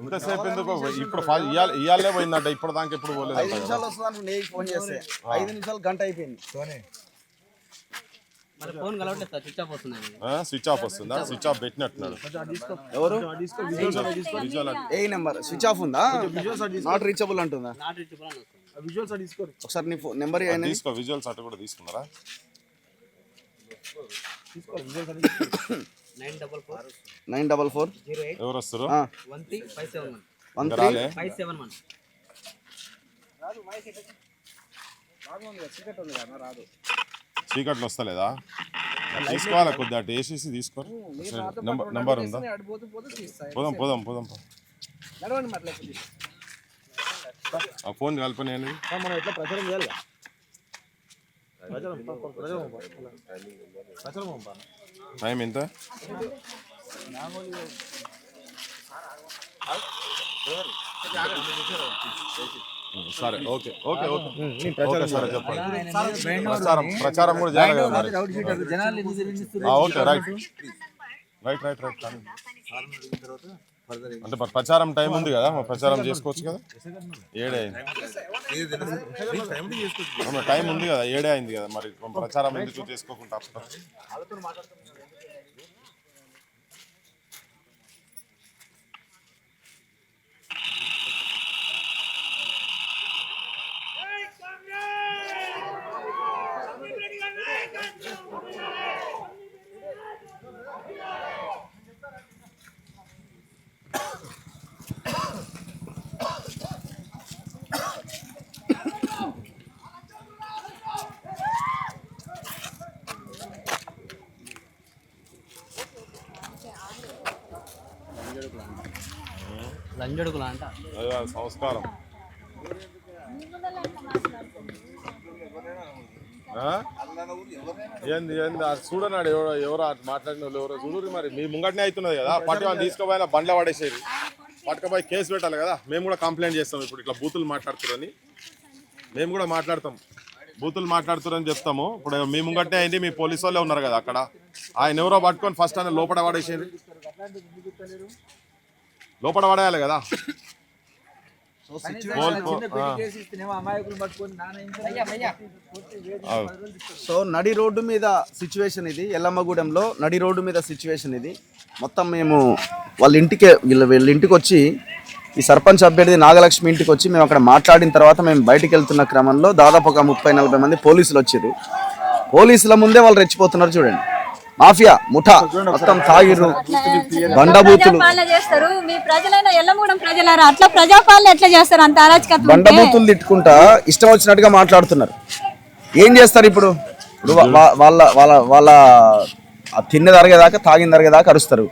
ఇంతసేపు ఎందుకు ఇప్పుడు ఇవాళే పోయిందంట ఇప్పుడు దాకా ఎప్పుడు పోలేదు 5 నిమిషాలు వస్తుంది ఫోన్ చేస్తే 5 నిమిషాలు గంట అయిపోయింది స్విచ్ ఆఫ్ వస్తుందా స్విచ్ ఆఫ్ పెట్టినట్టున్నాడు ఎవరు ఏ నెంబర్ స్విచ్ ఆఫ్ ఉందా నాట్ రీచబుల్ అంటుందా ఒకసారి నీ నెంబర్ తీసుకో విజువల్స్ అటు కూడా తీసుకున్నారా 944 ఎవరు వస్తారు చీకట్లు వస్తలేదా తీసుకోవాలా కొద్దిగా అటు వేసేసి తీసుకో నెంబర్ ఉందా పోదాం పోదాం పోదాం ఆ ఫోన్ కలపని ప్రచారం చేయాలి టైం ఎంత సరే ఓకే ఓకే ఓకే సరే చెప్పండి ప్రచారం కూడా చేయాలి కదా మరి okay right right right right అంటే మరి ప్రచారం టైం ఉంది కదా మరి ప్రచారం చేసుకోవచ్చు కదా 7 అయింది టైం ఉంది కదా 7 అయింది కదా మరి ప్రచారం ఎందుకు చేసుకోకుండా సంస్కారం ఏంది ఏంది చూడన్నాడు ఎవరో మాట్లాడిన వాళ్ళు ఎవరో చూడు మరి మీ ముంగటనే అవుతున్నది కదా పట్టి వాళ్ళు తీసుకోపోయినా బండ్ల పడేసేది పట్టుకపోయి కేసు పెట్టాలి కదా మేము కూడా కంప్లైంట్ చేస్తాం ఇప్పుడు ఇట్లా బూతులు మాట్లాడుతున్నారని మేము కూడా మాట్లాడతాం బూతులు మాట్లాడుతున్నారని చెప్తాము ఇప్పుడు మీ ముంగటనే అయింది మీ పోలీసు వాళ్ళే ఉన్నారు కదా అక్కడ ఆయన ఎవరో పట్టుకొని ఫస్ట్ ఆయన లోపల పడేసేది లోపల పడేయాలి కదా సో నడి రోడ్డు మీద సిచ్యువేషన్ ఇది ఎల్లమ్మగూడెంలో నడి రోడ్డు మీద సిచ్యువేషన్ ఇది మొత్తం మేము వీళ్ళ ఇంటికి వచ్చి ఈ సర్పంచ్ అభ్యర్థి నాగలక్ష్మి ఇంటికి వచ్చి మేము అక్కడ మాట్లాడిన తర్వాత మేము బయటికి వెళ్తున్న క్రమంలో దాదాపు ఒక 30-40 మంది పోలీసులు వచ్చారు పోలీసుల ముందే వాళ్ళు రెచ్చిపోతున్నారు చూడండి మాఫియా ముఠా మొత్తం తాగిర్రు బండబూతులు బండబూతులు తిట్టుకుంటా ఇష్టం వచ్చినట్టుగా మాట్లాడుతున్నారు ఏం చేస్తారు ఇప్పుడు వాళ్ళ తిన్న తరగేదాకా తాగిన తరగేదాకా అరుస్తారు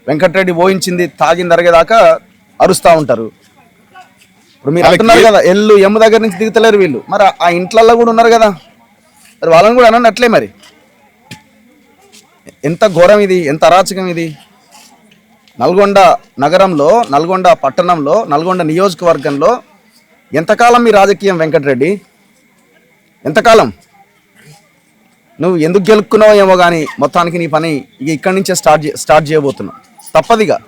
వెంకటరెడ్డి పోయించింది తాగిన తరగేదాకా అరుస్తూ ఉంటారు ఇప్పుడు మీరు అంటున్నారు కదా ఎమ్ము దగ్గర నుంచి దిగుతలేరు వీళ్ళు మరి ఆ ఇంట్లల్లో కూడా ఉన్నారు కదా మరి వాళ్ళని కూడా అనండి అట్లే మరి ఎంత ఘోరం ఇది ఎంత అరాచకం ఇది నల్గొండ నగరంలో నల్గొండ పట్టణంలో నల్గొండ నియోజకవర్గంలో ఎంతకాలం మీ రాజకీయం వెంకటరెడ్డి ఎంతకాలం నువ్వు ఎందుకు గెలుక్కున్నావో ఏమో కానీ మొత్తానికి నీ పని ఇక ఇక్కడి నుంచే స్టార్ట్ చేయబోతున్నావు తప్పదిగా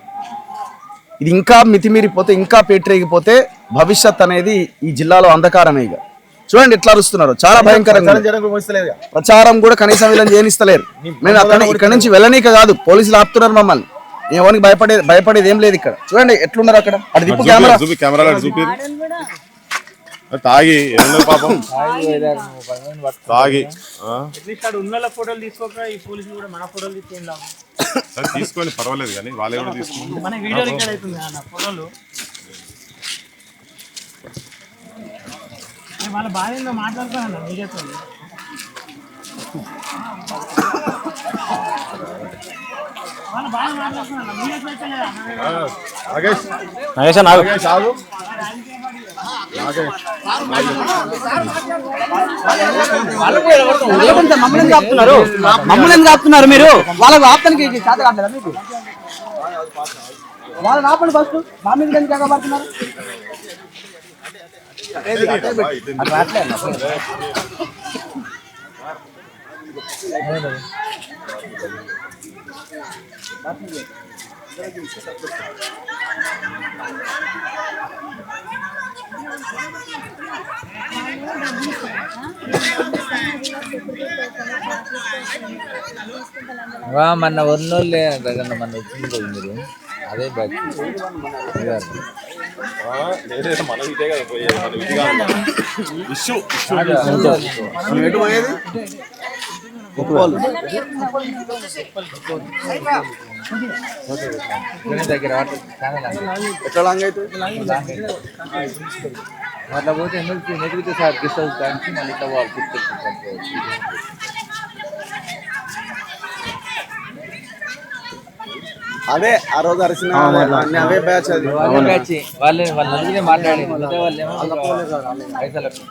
ఇది ఇంకా మితిమీరిపోతే ఇంకా పేటరేగిపోతే భవిష్యత్ అనేది ఈ జిల్లాలో అంధకారమే ఇక చూడండి ఎట్లా అరుస్తున్నారు చాలా భయంకరంగా ప్రచారం కూడా కనీసం వీళ్ళని చేయనిస్తలేరు మేము అక్కడ ఇక్కడ నుంచి వెళ్ళనీక కాదు పోలీసులు ఆపుతున్నారు మమ్మల్ని ఎవరికి భయపడేది ఏం లేదు ఇక్కడ చూడండి ఎట్లున్నారు అక్కడ అటు దిప్పు కెమెరా తాగి పాపం తాగి తీసుకొని పర్వాలేదు కానీ వాళ్ళే కూడా తీసుకుని వాళ్ళ భార్యలో మాట్లాడుతాను మీడియాతో వాళ్ళు బాగా మాట్లాడుతున్నారు మీరే పెట్టలేదా నాగేష్ నాగేశ్ అన్న, ఆగు. నాగేష్ ఆగు. మమ్మల్ని ఆపుతున్నారు మీరు వాళ్ళకు ఆప్తానికి చేత కావట్లేదా మీకు వాళ్ళని ఆపండి ఫస్ట్ మా మీద ఎందుకు ఎగబడుతున్నారు మన ఒన్నోళ్ళే మన వచ్చింది మీరు అదే బ్యాచ్ మనం ఇదే కదా పోయేది, మనం ఇది కాదు. ఇష్యూ ఎటు పోయేది దగ్గర ఎట్లా లాంగ్ అయితే అట్లా పోతే నెగితే సార్ గెస్ట్ హౌస్ కానీ మళ్ళీ ఇట్లా వాళ్ళు అదే ఆ రోజు అరిసిన అవే బ్యాచ్ అది వాళ్ళే వాళ్ళ నలుగురే మాట్లాడి మిగతా వాళ్ళేమో పైసలకు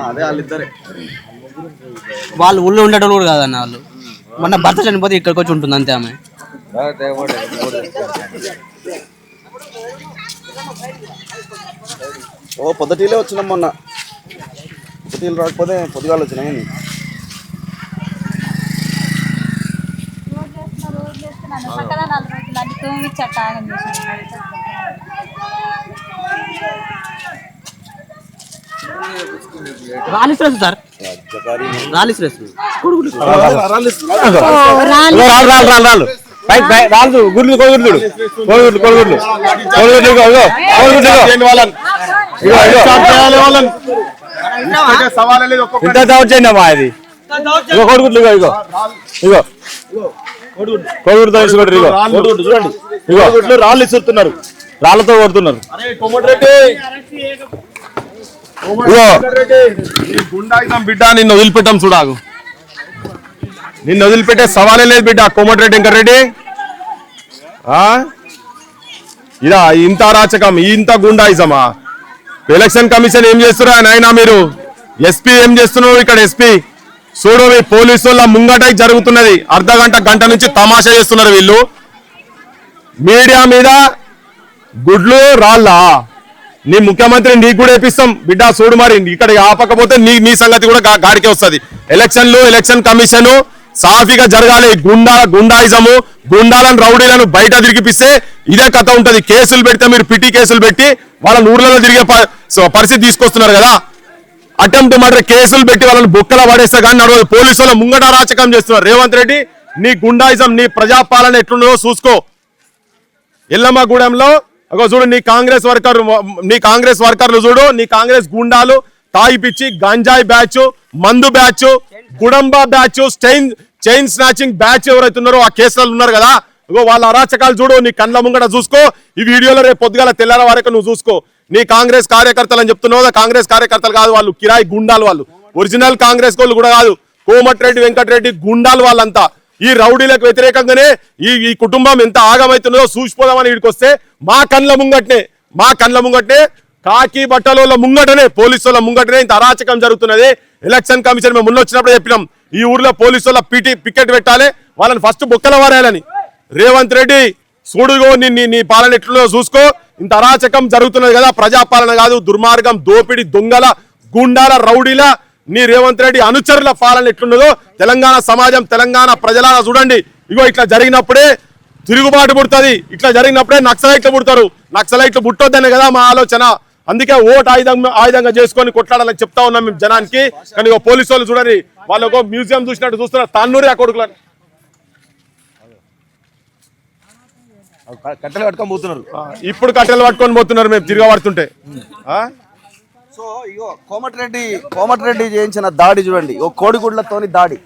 అదే వాళ్ళిద్దరే వాళ్ళు ఊళ్ళో ఉండేటోళ్ళు కూడా కాదన్న వాళ్ళు మొన్న భర్త చనిపోతే ఇక్కడికి వచ్చి ఉంటుంది అంతే ఆమె ఓ పొద్దుటీలే వచ్చినాం మొన్న పొద్దుటీలు రాకపోతే పొద్దుగాలు వచ్చినాయి రాలిస్ట్రెస్ సార్ రాలిస్ట్రెస్ రాళ్ళు గుడ్లు కోడిగుడ్లు కోడిగుడ్లు కోడిగుడ్లు కోడిగుడ్లు సవాల్ అనేది ఇంత దౌర్జన్యమా ఇది ఇగో కోడిగుడ్లు ఇగో ఇగో ఇగో కోడిగుడ్డు తీసుకుంటారు ఇగో కోడిగుడ్డు చూడండి ఇగో గుడ్లు రాళ్ళు ఇస్తున్నారు రాళ్లతో కొడుతున్నారు గుండాయితం బిడ్డ నిన్ను వదిలిపెట్టాం చూడాగు నిన్ను వదిలిపెట్టే సవాలే లేదు బిడ్డ కోమటిరెడ్డి వెంకటరెడ్డి ఇదా ఇంత అరాచకం ఇంత గుండాయిజమా ఎలక్షన్ కమిషన్ ఏం చేస్తున్నా నాయనా మీరు ఎస్పీ ఏం చేస్తున్నావు ఇక్కడ ఎస్పీ చూడు మీ పోలీసు వాళ్ళ ముంగట జరుగుతున్నది గంట నుంచి తమాషా చేస్తున్నారు వీళ్ళు మీడియా మీద గుడ్లు రాళ్ళ నీ ముఖ్యమంత్రి నీకు కూడా వేపిస్తాం బిడ్డ చూడు మరి ఇక్కడ ఆపకపోతే నీ సంగతి కూడా గాడికే వస్తుంది ఎలక్షన్ కమిషన్ సాఫీగా జరగాలి గుండాయిజము గుండాలను రౌడీలను బయట తిరిగిపిస్తే ఇదే కథ ఉంటది కేసులు పెడితే మీరు పిటి కేసులు పెట్టి వాళ్ళ ఊర్లలో తిరిగే పరిస్థితి తీసుకొస్తున్నారు కదా అటెంప్ట్ మర్డర్ కేసులు పెట్టి వాళ్ళని బొక్కల పడేస్తే కానీ నడవదు పోలీసు వాళ్ళ ముంగట అరాచకం చేస్తున్నారు రేవంత్ రెడ్డి నీ గుండాయిజం నీ ప్రజాపాలన ఎట్లున్నదో చూసుకో ఎల్లమ్మగూడెంలో చూడు నీ కాంగ్రెస్ వర్కర్లు చూడు నీ కాంగ్రెస్ గుండాలు తాయిపిచ్చి గంజాయి బ్యాచ్ మందు బ్యాచ్ గుడంబ బ్యాచ్ చైన్ స్నాచింగ్ బ్యాచ్ ఎవరైతే ఉన్నారో ఆ కేసులలో ఉన్నారు కదా వాళ్ళ అరాచకాలు చూడు నీ కండ్ల ముంగట చూసుకో ఈ వీడియోలో రేపు పొద్దుగాల తెల్లార వరకు నువ్వు చూసుకో నీ కాంగ్రెస్ కార్యకర్తలు అని చెప్తున్నావు కాంగ్రెస్ కార్యకర్తలు కాదు వాళ్ళు కిరాయి గుండాలు వాళ్ళు ఒరిజినల్ కాంగ్రెస్ వాళ్ళు కూడా కాదు కోమటిరెడ్డి వెంకటరెడ్డి గుండాలు వాళ్ళంతా ఈ రౌడీలకు వ్యతిరేకంగానే ఈ కుటుంబం ఎంత ఆగమైతుందో చూసిపోదామని వీడికి వస్తే మా కండ్ల ముంగట్నే కాకి బట్టల ముంగటనే పోలీసు వాళ్ళ ముంగటనే ఇంత అరాచకం జరుగుతున్నది ఎలక్షన్ కమిషన్ మేము ముందు వచ్చినప్పుడు చెప్పినాం ఈ ఊర్లో పోలీసు వాళ్ళ పికెట్ పెట్టాలి వాళ్ళని ఫస్ట్ బొక్కల వారేయాలని రేవంత్ రెడ్డి చూడుగో నీ పాలన ఎట్లుందో చూసుకో ఇంత అరాచకం జరుగుతున్నది కదా ప్రజాపాలన కాదు దుర్మార్గం దోపిడి దొంగల గుండాల రౌడీల నీ రేవంత్ రెడ్డి అనుచరుల పాలన ఎట్లున్నదో తెలంగాణ సమాజం తెలంగాణ ప్రజలారా చూడండి ఇగో ఇట్లా జరిగినప్పుడే తిరుగుబాటు పుడుతుంది ఇట్లా జరిగినప్పుడే నక్సలైట్లు పుడతారు నక్సలైట్లు పుట్టొద్దనే కదా మా ఆలోచన అందుకే ఓటు ఆయుధంగా చేసుకొని కొట్లాడాలని చెప్తా ఉన్నాం మేము జనానికి కానీ పోలీసు వాళ్ళు చూడండి వాళ్ళకు మ్యూజియం చూసినట్టు చూస్తున్నారు తాన్నూరి ఆ కొడుకులని కట్టెలు పట్టుకొని పోతున్నారు ఇప్పుడు కట్టెలు పట్టుకొని పోతున్నారు మేము తిరగబడుతుంటే సో ఇగో కోమటిరెడ్డి చేయించిన దాడి చూడండి ఓ కోడిగుడ్లతోని దాడి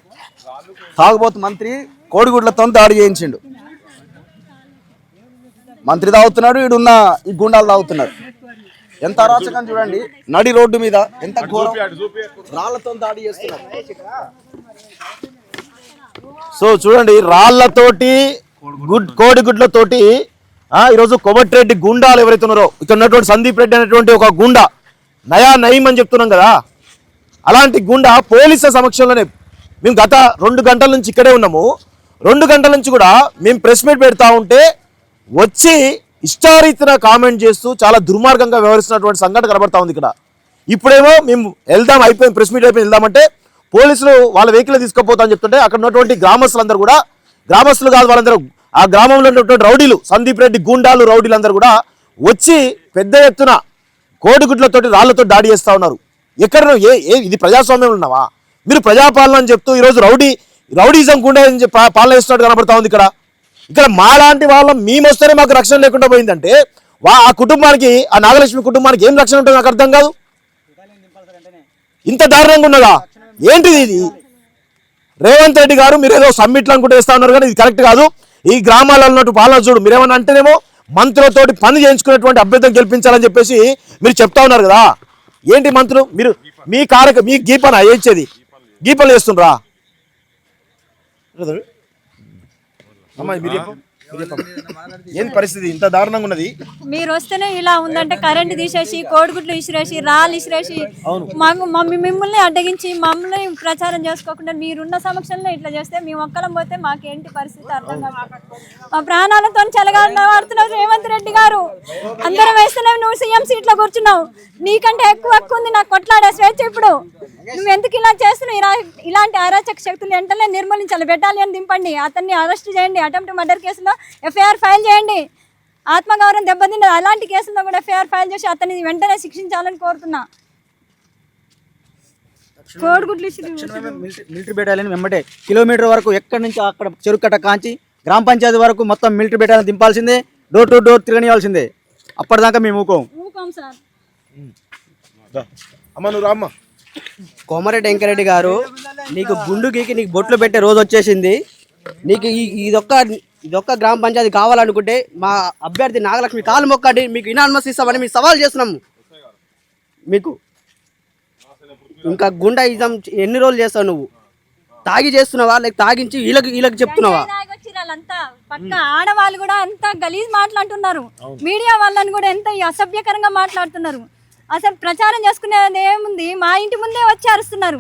తాగుబోతు మంత్రి కోడిగుడ్లతో దాడి చేయించిండు మంత్రి తాగుతున్నాడు ఈడున్న ఈ గుండాలు తాగుతున్నారు ఎంత అరాచకం చూడండి నడి రోడ్డు మీద ఎంత ఘోరం రాళ్లతో దాడి చేస్తున్నారు సో చూడండి, రాళ్లతోటి కోడిగుడ్లతోటి ఈరోజు కోమటిరెడ్డి గుండాలు ఎవరైతే ఉన్నారో, ఇక్కడ ఉన్నటువంటి సందీప్ రెడ్డి అనేటువంటి ఒక గుండా నయీం అని చెప్తున్నాం కదా, అలాంటి గుండా పోలీసుల సమక్షంలోనే మేము గత 2 గంటల నుంచి ఇక్కడే ఉన్నాము. 2 గంటల నుంచి కూడా మేము ప్రెస్ మీట్ పెడతా ఉంటే వచ్చి ఇష్టారీతిన కామెంట్ చేస్తూ చాలా దుర్మార్గంగా వ్యవహరిస్తున్నటువంటి సంఘటన కనబడతా ఉంది ఇక్కడ. ఇప్పుడేమో మేము వెళ్దాం, అయిపోయింది ప్రెస్ మీట్ అయిపోయింది, వెళ్దామంటే పోలీసులు వాళ్ళ వెహికల్ తీసుకుపోతా అని చెప్తుంటే అక్కడ ఉన్నటువంటి గ్రామస్తులందరూ కూడా, గ్రామస్తులు కాదు వాళ్ళందరూ, ఆ గ్రామంలో ఉన్నటువంటి రౌడీలు, సందీప్ రెడ్డి గుండాలు రౌడీలు అందరూ కూడా వచ్చి పెద్ద ఎత్తున కోడిగుడ్లతోటి రాళ్లతో దాడి చేస్తూ ఉన్నారు. ఎక్కడ ఇది ప్రజాస్వామ్యంలో ఉన్నావా? మీరు ప్రజాపాలన అని చెప్తూ ఈరోజు రౌడీజం గుండా పాలన చేస్తున్నట్టు కనబడతా ఉంది ఇక్కడ. ఇక్కడ మాలాంటి వాళ్ళం మేము వస్తేనే మాకు రక్షణ లేకుండా పోయిందంటే ఆ కుటుంబానికి, ఆ నాగలక్ష్మి కుటుంబానికి ఏం రక్షణ ఉంటుందో నాకు అర్థం కాదు. ఇంత దారుణంగా ఉన్నదా? ఏంటిది ఇది? రేవంత్ రెడ్డి గారు మీరు ఏదో సమ్మిట్లు అనుకుంటూ వేస్తా ఉన్నారు కానీ ఇది కరెక్ట్ కాదు. ఈ గ్రామాలలో ఉన్నట్టు పాలన చూడు, మీరేమన్నా అంటేనేమో మంత్రులతోటి పని చేయించుకునేటువంటి అభ్యర్థం గెలిపించాలని చెప్పేసి మీరు చెప్తా ఉన్నారు కదా. ఏంటి మంత్రులు మీరు? మీ గీపన ఏంచేది? గీపలు చేస్తుండ్రా? అమ్మాయి మీరు చెప్పు. ఏం పరిస్థితి ఇంత దారుణంగా ఉన్నది? మీరు వస్తేనే ఇలా ఉందంటే కరెంట్ తీసేసి కోడిగుడ్లు ఇసిరేసి రాళ్ళు ఇసిరేసి మిమ్మల్ని అడ్డగించి మమ్మల్ని ప్రచారం చేసుకోకుండా మీరున్న సమక్షంలో ఇట్లా చేస్తే మేము ఒక్కలం పోతే మాకేంటి పరిస్థితి అర్థం కాదు. మా ప్రాణాలతో చెలగాడుతున్నారు రేవంత్ రెడ్డి గారు. అందరం వేస్తేనే నువ్వు సీఎం సీట్లో కూర్చున్నావు, నీకంటే ఎక్కువ ఉంది నాకు కొట్లాడే స్వేచ్ఛ. ఇప్పుడు నువ్వు ఎందుకు ఇలా చేస్తున్నావు? ఇలాంటి అరాచక శక్తులు వెంటనే నిర్మూలించాలి. బెటాలియన్ దింపండి, అతన్ని అరెస్ట్ చేయండి, అటెంప్ట్ మర్డర్ కేసులో ఎఫ్ఐఆర్ ఫైల్ చేయండి. ఆత్మగౌరవం దెబ్బతిన్న అలాంటి కేసుల్లో కూడా ఎఫ్ఐఆర్ ఫైల్ చేసి అతన్ని వెంటనే శిక్షించాలని కోరుతున్నా. కోడిగుడ్లు మిలిటరీ బెటాలియన్ వెంబడే కిలోమీటర్ వరకు ఎక్కడి నుంచి అక్కడ చెరుకట్ట కాంచి గ్రామ పంచాయతీ వరకు మొత్తం మిలిటరీ బెటాలియన్ దింపాల్సిందే, డోర్ టు డోర్ తిరగనియాల్సిందే. అప్పటిదాకా మేము ఊకోం సార్. అమ్మ నువ్వు రామ్మ. కోమరెడ్డి వెంకరెడ్డి గారు, నీకు గుండు గీకి నీకు బొట్లు పెట్టే రోజు వచ్చేసింది. నీకు ఇదొక్క గ్రామ పంచాయతీ కావాలనుకుంటే మా అభ్యర్థి నాగలక్ష్మి కాలు మొక్కండి, మీకు ఇనాన్మస్ ఇస్తామని మేము సవాల్ చేస్తున్నాము. మీకు ఇంకా గుండాయిజం ఎన్ని రోజులు చేస్తావు? నువ్వు తాగి చేస్తున్నావా లేక తాగించి వీళ్ళకి చెప్తున్నావా? పక్క ఆడవాళ్ళు కూడా అంత గలీజ్ మాట్లాడుతున్నారు, మీడియా వాళ్ళని కూడా ఎంత అసభ్యకరంగా మాట్లాడుతున్నారు. అసలు ప్రచారం చేసుకునేది ఏముంది? మా ఇంటి ముందే వచ్చి అరుస్తున్నారు.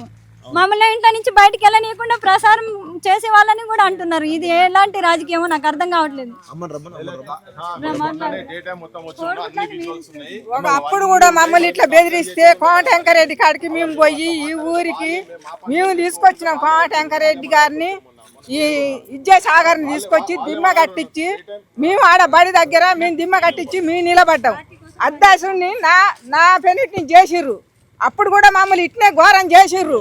మమ్మల్ని ఇంట్లో నుంచి బయటికి వెళ్ళనీయకుండా ప్రసారం చేసే వాళ్ళని కూడా అంటున్నారు. ఇది ఎలాంటి రాజకీయమో నాకు అర్థం కావట్లేదు. అప్పుడు కూడా మమ్మల్ని ఇట్లా బెదిరిస్తే కోమటిరెడ్డి కాడికి మేము పోయి ఈ ఊరికి మేము తీసుకొచ్చినాం. కోమటిరెడ్డి గారిని ఈ విద్యాసాగర్ని తీసుకొచ్చి దిమ్మ కట్టించి మేము ఆడ బడి దగ్గర మేము దిమ్మ కట్టించి మేము నిలబడ్డాం. అద్దాసుని నా పెనిటిని చేసిర్రు. అప్పుడు కూడా మమ్మల్ని ఇట్నే ఘోరం చేసిర్రు,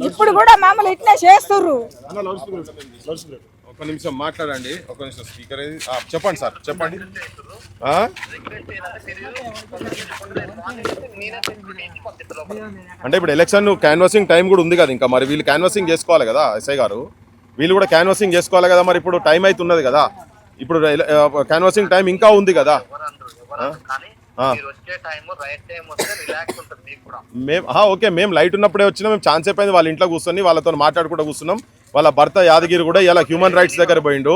ఇప్పుడు కూడా మమ్మల్ని ఇట్నే చేస్తుర్రు. ఒక నిమిషం మాట్లాడండి, ఒక నిమిషం స్పీకర్ చెప్పండి సార్, చెప్పండి. అంటే ఇప్పుడు ఎలక్షన్ క్యాన్వాసింగ్ టైం కూడా ఉంది కదా ఇంకా, మరి వీళ్ళు క్యాన్వాసింగ్ చేసుకోవాలి కదా ఎస్ఐ గారు, వీళ్ళు కూడా క్యాన్వాసింగ్ చేసుకోవాలి కదా. మరి ఇప్పుడు టైం అవుతున్నది కదా, ఇప్పుడు క్యాన్వాసింగ్ టైం ఇంకా ఉంది కదా. ఓకే, మేము లైట్ ఉన్నప్పుడే వచ్చినా, మేము ఛాన్స్ అయిపోయింది వాళ్ళ ఇంట్లో కూర్చొని వాళ్ళతో మాట్లాడుకుంటూ కూర్చున్నాం. వాళ్ళ భర్త యాదగిరి కూడా ఇలా హ్యూమన్ రైట్స్ దగ్గర పోయిండు.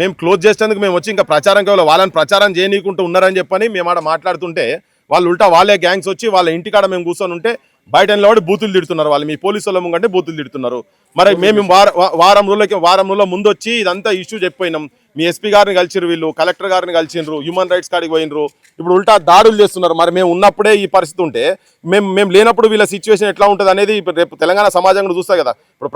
మేము క్లోజ్ చేసేందుకు మేము వచ్చి ఇంకా ప్రచారం కావాలి, వాళ్ళని ప్రచారం చేయనీకుంటూ ఉన్నారని చెప్పని మేము ఆడ మాట్లాడుతుంటే వాళ్ళు ఉల్టా వాళ్ళే గ్యాంగ్స్ వచ్చి వాళ్ళ ఇంటికాడ మేము కూర్చొని ఉంటే బయట నిలబడి బూతులు తిడుతున్నారు. వాళ్ళు మీ పోలీసు వాళ్ళ ముంగంటే బూతులు తిడుతున్నారు. మరి మేము వారం రోజుల ముందు వచ్చి ఇదంతా ఇష్యూ చెప్పిపోయినాం. మీ ఎస్పీ గారిని కలిసిరు, వీళ్ళు కలెక్టర్ గారిని కలిసిండ్రు, హ్యూమన్ రైట్స్ కాడికి పోయినరు. ఇప్పుడు ఉల్టా దాడులు చేస్తున్నారు. మరి మేము ఉన్నప్పుడే ఈ పరిస్థితి ఉంటే మేము లేనప్పుడు వీళ్ళ సిచ్యువేషన్ ఎట్లా ఉంటుంది అనేది రేపు తెలంగాణ సమాజం కూడా చూస్తారు కదా. ఇప్పుడు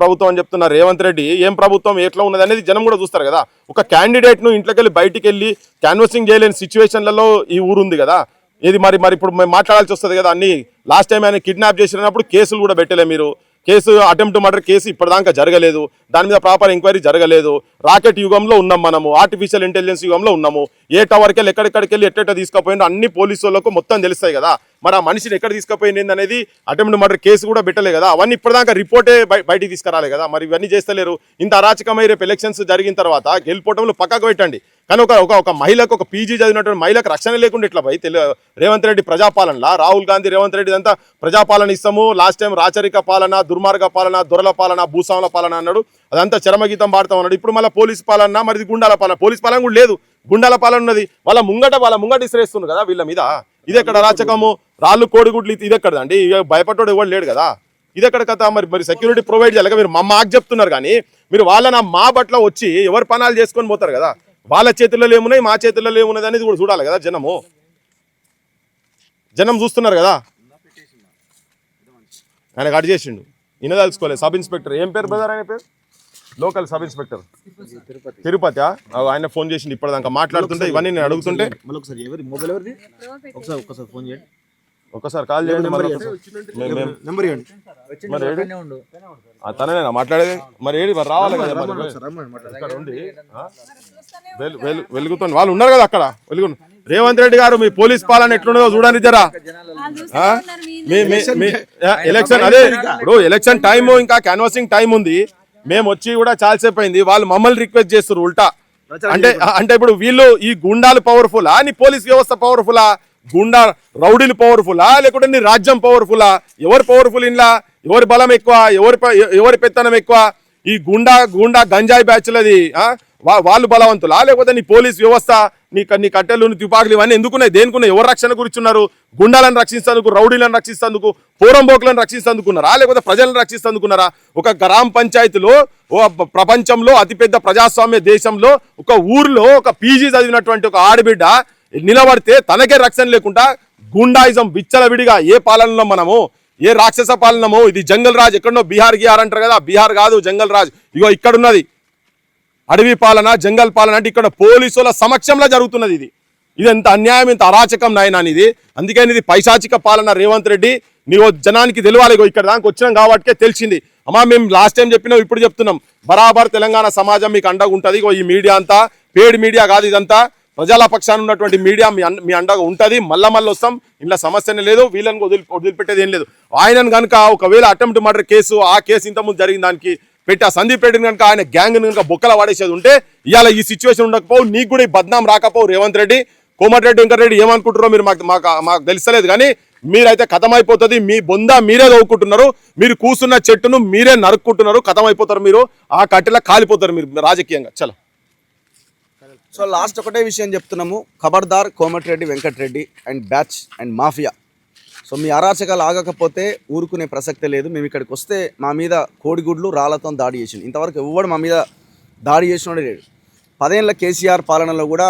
ప్రభుత్వం అని చెప్తున్నారు రేవంత్ రెడ్డి, ఏం ప్రభుత్వం ఎట్లా ఉన్నది అనేది జనం కూడా చూస్తారు కదా. ఒక క్యాండిడేట్ను ఇంట్లోకి వెళ్ళి బయటికి వెళ్ళి క్యాన్వసింగ్ చేయలేని సిచ్యువేషన్లలో ఈ ఊరు ఉంది కదా. ఇది మరి ఇప్పుడు మేము మాట్లాడాల్సి వస్తుంది కదా. అన్ని లాస్ట్ టైం ఆయన కిడ్నాప్ చేసినప్పుడు కేసులు కూడా పెట్టలే మీరు. కేసు అటెంప్ట్ మర్డర్ కేసు ఇప్పటిదాకా జరగలేదు, దాని మీద ప్రాపర్ ఎంక్వైరీ జరగలేదు. రాకెట్ యుగంలో ఉన్నాం మనము, ఆర్టిఫిషియల్ ఇంటెలిజెన్స్ యుగంలో ఉన్నాము. ఏ టవర్కి వెళ్ళి ఎక్కడికి వెళ్ళి ఎట్ట తీసుకుపోయిందో అన్ని పోలీసు వాళ్ళకు మొత్తం తెలుస్తాయి కదా. మరి ఆ మనిషిని ఎక్కడ తీసుకుపోయింది అనేది అటెంప్ట్ మర్డర్ కేసు కూడా పెట్టలే కదా. అవన్నీ ఇప్పటిదాకా రిపోర్టే బయటికి తీసుకురాలే కదా. మరి ఇవన్నీ చేస్తలేరు. ఇంత అరాచకమై రేపు ఎలక్షన్స్ జరిగిన తర్వాత గెలిపోవటంలో పక్కకు పెట్టండి, కానీ ఒక మహిళకు, ఒక పీజీ చదివినటువంటి మహిళకు రక్షణ లేకుండా ఇట్లా పోయి రేవంత్ రెడ్డి ప్రజాపాలనలా, రాహుల్ గాంధీ రేవంత్ రెడ్డి అంతా ప్రజాపాలన ఇస్తాము, లాస్ట్ టైం రాచరిక పాలన, దుర్మార్గ పాలన, దొరల పాలన, భూస్వాముల పాలన అన్నాడు, అదంతా చరమగీతం పాడతాం అన్నాడు. ఇప్పుడు మళ్ళీ పోలీస్ పాలన, మరి గుండాల పాలన, పోలీస్ పాలన కూడా లేదు, గుండాల పాలన ఉన్నది. వాళ్ళ ముంగట ఇసిరేస్తున్నారు కదా వీళ్ళ మీద. ఇది ఎక్కడ రాచకము, రాళ్ళు కోడిగుడ్లు, ఇది ఎక్కడ అండి? భయపడ్డాడు ఎవరు లేడు కదా. ఇది ఎక్కడ కథ? మరి సెక్యూరిటీ ప్రొవైడ్ చేయాలి. మీరు మాకు చెప్తున్నారు కానీ మీరు వాళ్ళ మా బట్ల వచ్చి ఎవరు పనాలు చేసుకొని పోతారు కదా. వాళ్ళ చేతుల్లో ఏమున్నాయి, మా చేతుల్లో ఏమున్నది అనేది కూడా చూడాలి కదా. జనం చూస్తున్నారు కదా. ఆయన కట్ చేసిండు, ఈయన తెలుసుకోలేదు. సబ్ ఇన్స్పెక్టర్ ఏం పేరు బ్రదర్? ఆయన పేరు లోకల్ సబ్ ఇన్స్పెక్టర్ తిరుపతి. ఆయన ఫోన్ చేసిండు ఇప్పటిదాకా మాట్లాడుతుంటే, ఇవన్నీ నేను అడుగుతుంటే. ఒక్కసారి కాల్ చేయండి, తననేనా మాట్లాడేది? మరి ఏడి మరి రావాలి కదా. వెలుగుతుంది, వాళ్ళు ఉన్నారు కదా అక్కడ. రేవంత్ రెడ్డి గారు మీ పోలీస్ పాలన ఎట్లున్నదో చూడండి జరా. ఎలక్షన్ అదే ఇప్పుడు ఎలక్షన్ టైం, ఇంకా క్యాన్వాసింగ్ టైం ఉంది. మేము వచ్చి కూడా చాలాసేపు అయింది. వాళ్ళు మమ్మల్ని రిక్వెస్ట్ చేస్తారు ఉల్టా. అంటే ఇప్పుడు వీళ్ళు ఈ గుండాలు పవర్ఫులా, నీ పోలీస్ వ్యవస్థ పవర్ఫులా? గుండా రౌడీలు పవర్ఫుల్లా, లేకుంటే నీ రాజ్యం పవర్ఫుల్లా? ఎవరు పవర్ఫుల్? ఇంట్లో ఎవరి బలం ఎక్కువ, ఎవరి పెత్తనం ఎక్కువ? ఈ గుండా గంజాయి బ్యాచ్లది వాళ్ళు బలవంతులా, లేకపోతే నీ పోలీస్ వ్యవస్థ, నీ కట్టెలు, నీ తుపాకులు ఇవన్నీ ఎందుకున్నాయి? దేనికున్నాయి? ఎవరు రక్షణ కూర్చున్నారు? గుండాలను రక్షిస్తేందుకు, రౌడీలను రక్షిస్తేందుకు, పోరంబోకులను రక్షిస్తేందుకున్నారా, లేకపోతే ప్రజలను రక్షిస్తేందుకున్నారా? ఒక గ్రామ పంచాయతీలో, ప్రపంచంలో అతిపెద్ద ప్రజాస్వామ్య దేశంలో, ఒక ఊర్లో ఒక పీజీ చదివినటువంటి ఒక ఆడబిడ్డ నిలబడితే తనకే రక్షణ లేకుండా గుండాయిజం విచ్చలవిడిగా ఏ పాలనలో మనము, ఏ రాక్షస పాలనమో. ఇది జంగల్ రాజ్. ఎక్కడో బీహార్ అంటారు కదా, బీహార్ కాదు జంగల్ రాజ్. ఇగో ఇక్కడున్నది అడవి పాలన, జంగల్ పాలన. అంటే ఇక్కడ పోలీసుల సమక్షంలో జరుగుతున్నది. ఇది ఎంత అన్యాయం, ఎంత అరాచకం నాయన ఇది. అందుకని ఇది పైశాచిక పాలన. రేవంత్ రెడ్డి, నీవు జనానికి తెలియాలి. ఇక్కడ దానికి వచ్చినాం కాబట్టికే తెలిసింది. అమ్మా మేము లాస్ట్ టైం చెప్పినాం, ఇప్పుడు చెప్తున్నాం, బరాబర్ తెలంగాణ సమాజం మీకు అండగా ఉంటుంది. ఈ మీడియా అంతా పేడ్ మీడియా కాదు, ఇదంతా ప్రజల పక్షాన ఉన్నటువంటి మీడియా మీ అండగా ఉంటుంది. మళ్ళీ వస్తాం, ఇంట్లో సమస్యనే లేదు. వీళ్ళని వదిలిపెట్టేది ఏం లేదు. ఆయనను కనుక ఒకవేళ అటెంప్ట్ మర్డర్ కేసు, ఆ కేసు ఇంతకుముందు జరిగిన దానికి పెట్టి ఆ సందీప్ రెడ్డిని కనుక, ఆయన గ్యాంగ్ కనుక బొక్కల వాడేసేది ఉంటే ఇవాళ ఈ సిచ్యువేషన్ ఉండకపోవు, నీకు కూడా ఈ బద్నాం రాకపోవు. రేవంత్ రెడ్డి, కోమటిరెడ్డి వెంకటరెడ్డి ఏమనుకుంటారో మీరు మాకు తెలుస్తలేదు, కానీ మీరైతే కథమైపోతుంది. మీ బొంద మీరే తవ్వుకుంటున్నారు. మీరు కూర్చున్న చెట్టును మీరే నరుక్కుంటున్నారు. కథమైపోతారు మీరు. ఆ కట్టెలా కాలిపోతారు మీరు రాజకీయంగా. చలో. సో లాస్ట్ ఒకటే విషయం చెప్తున్నాము, ఖబర్దార్ Komatireddy Venkatreddy and batch and mafia. So మీ అరాచకాలు ఆగకపోతే ఊరుకునే ప్రసక్తే లేదు. మేము ఇక్కడికి వస్తే మా మీద కోడిగుడ్లు రాళ్లతో దాడి చేసింది. ఇంతవరకు ఎవడు మా మీద దాడి చేసినోడే లేడు. 10 ఏళ్ల కేసీఆర్ పాలనలో కూడా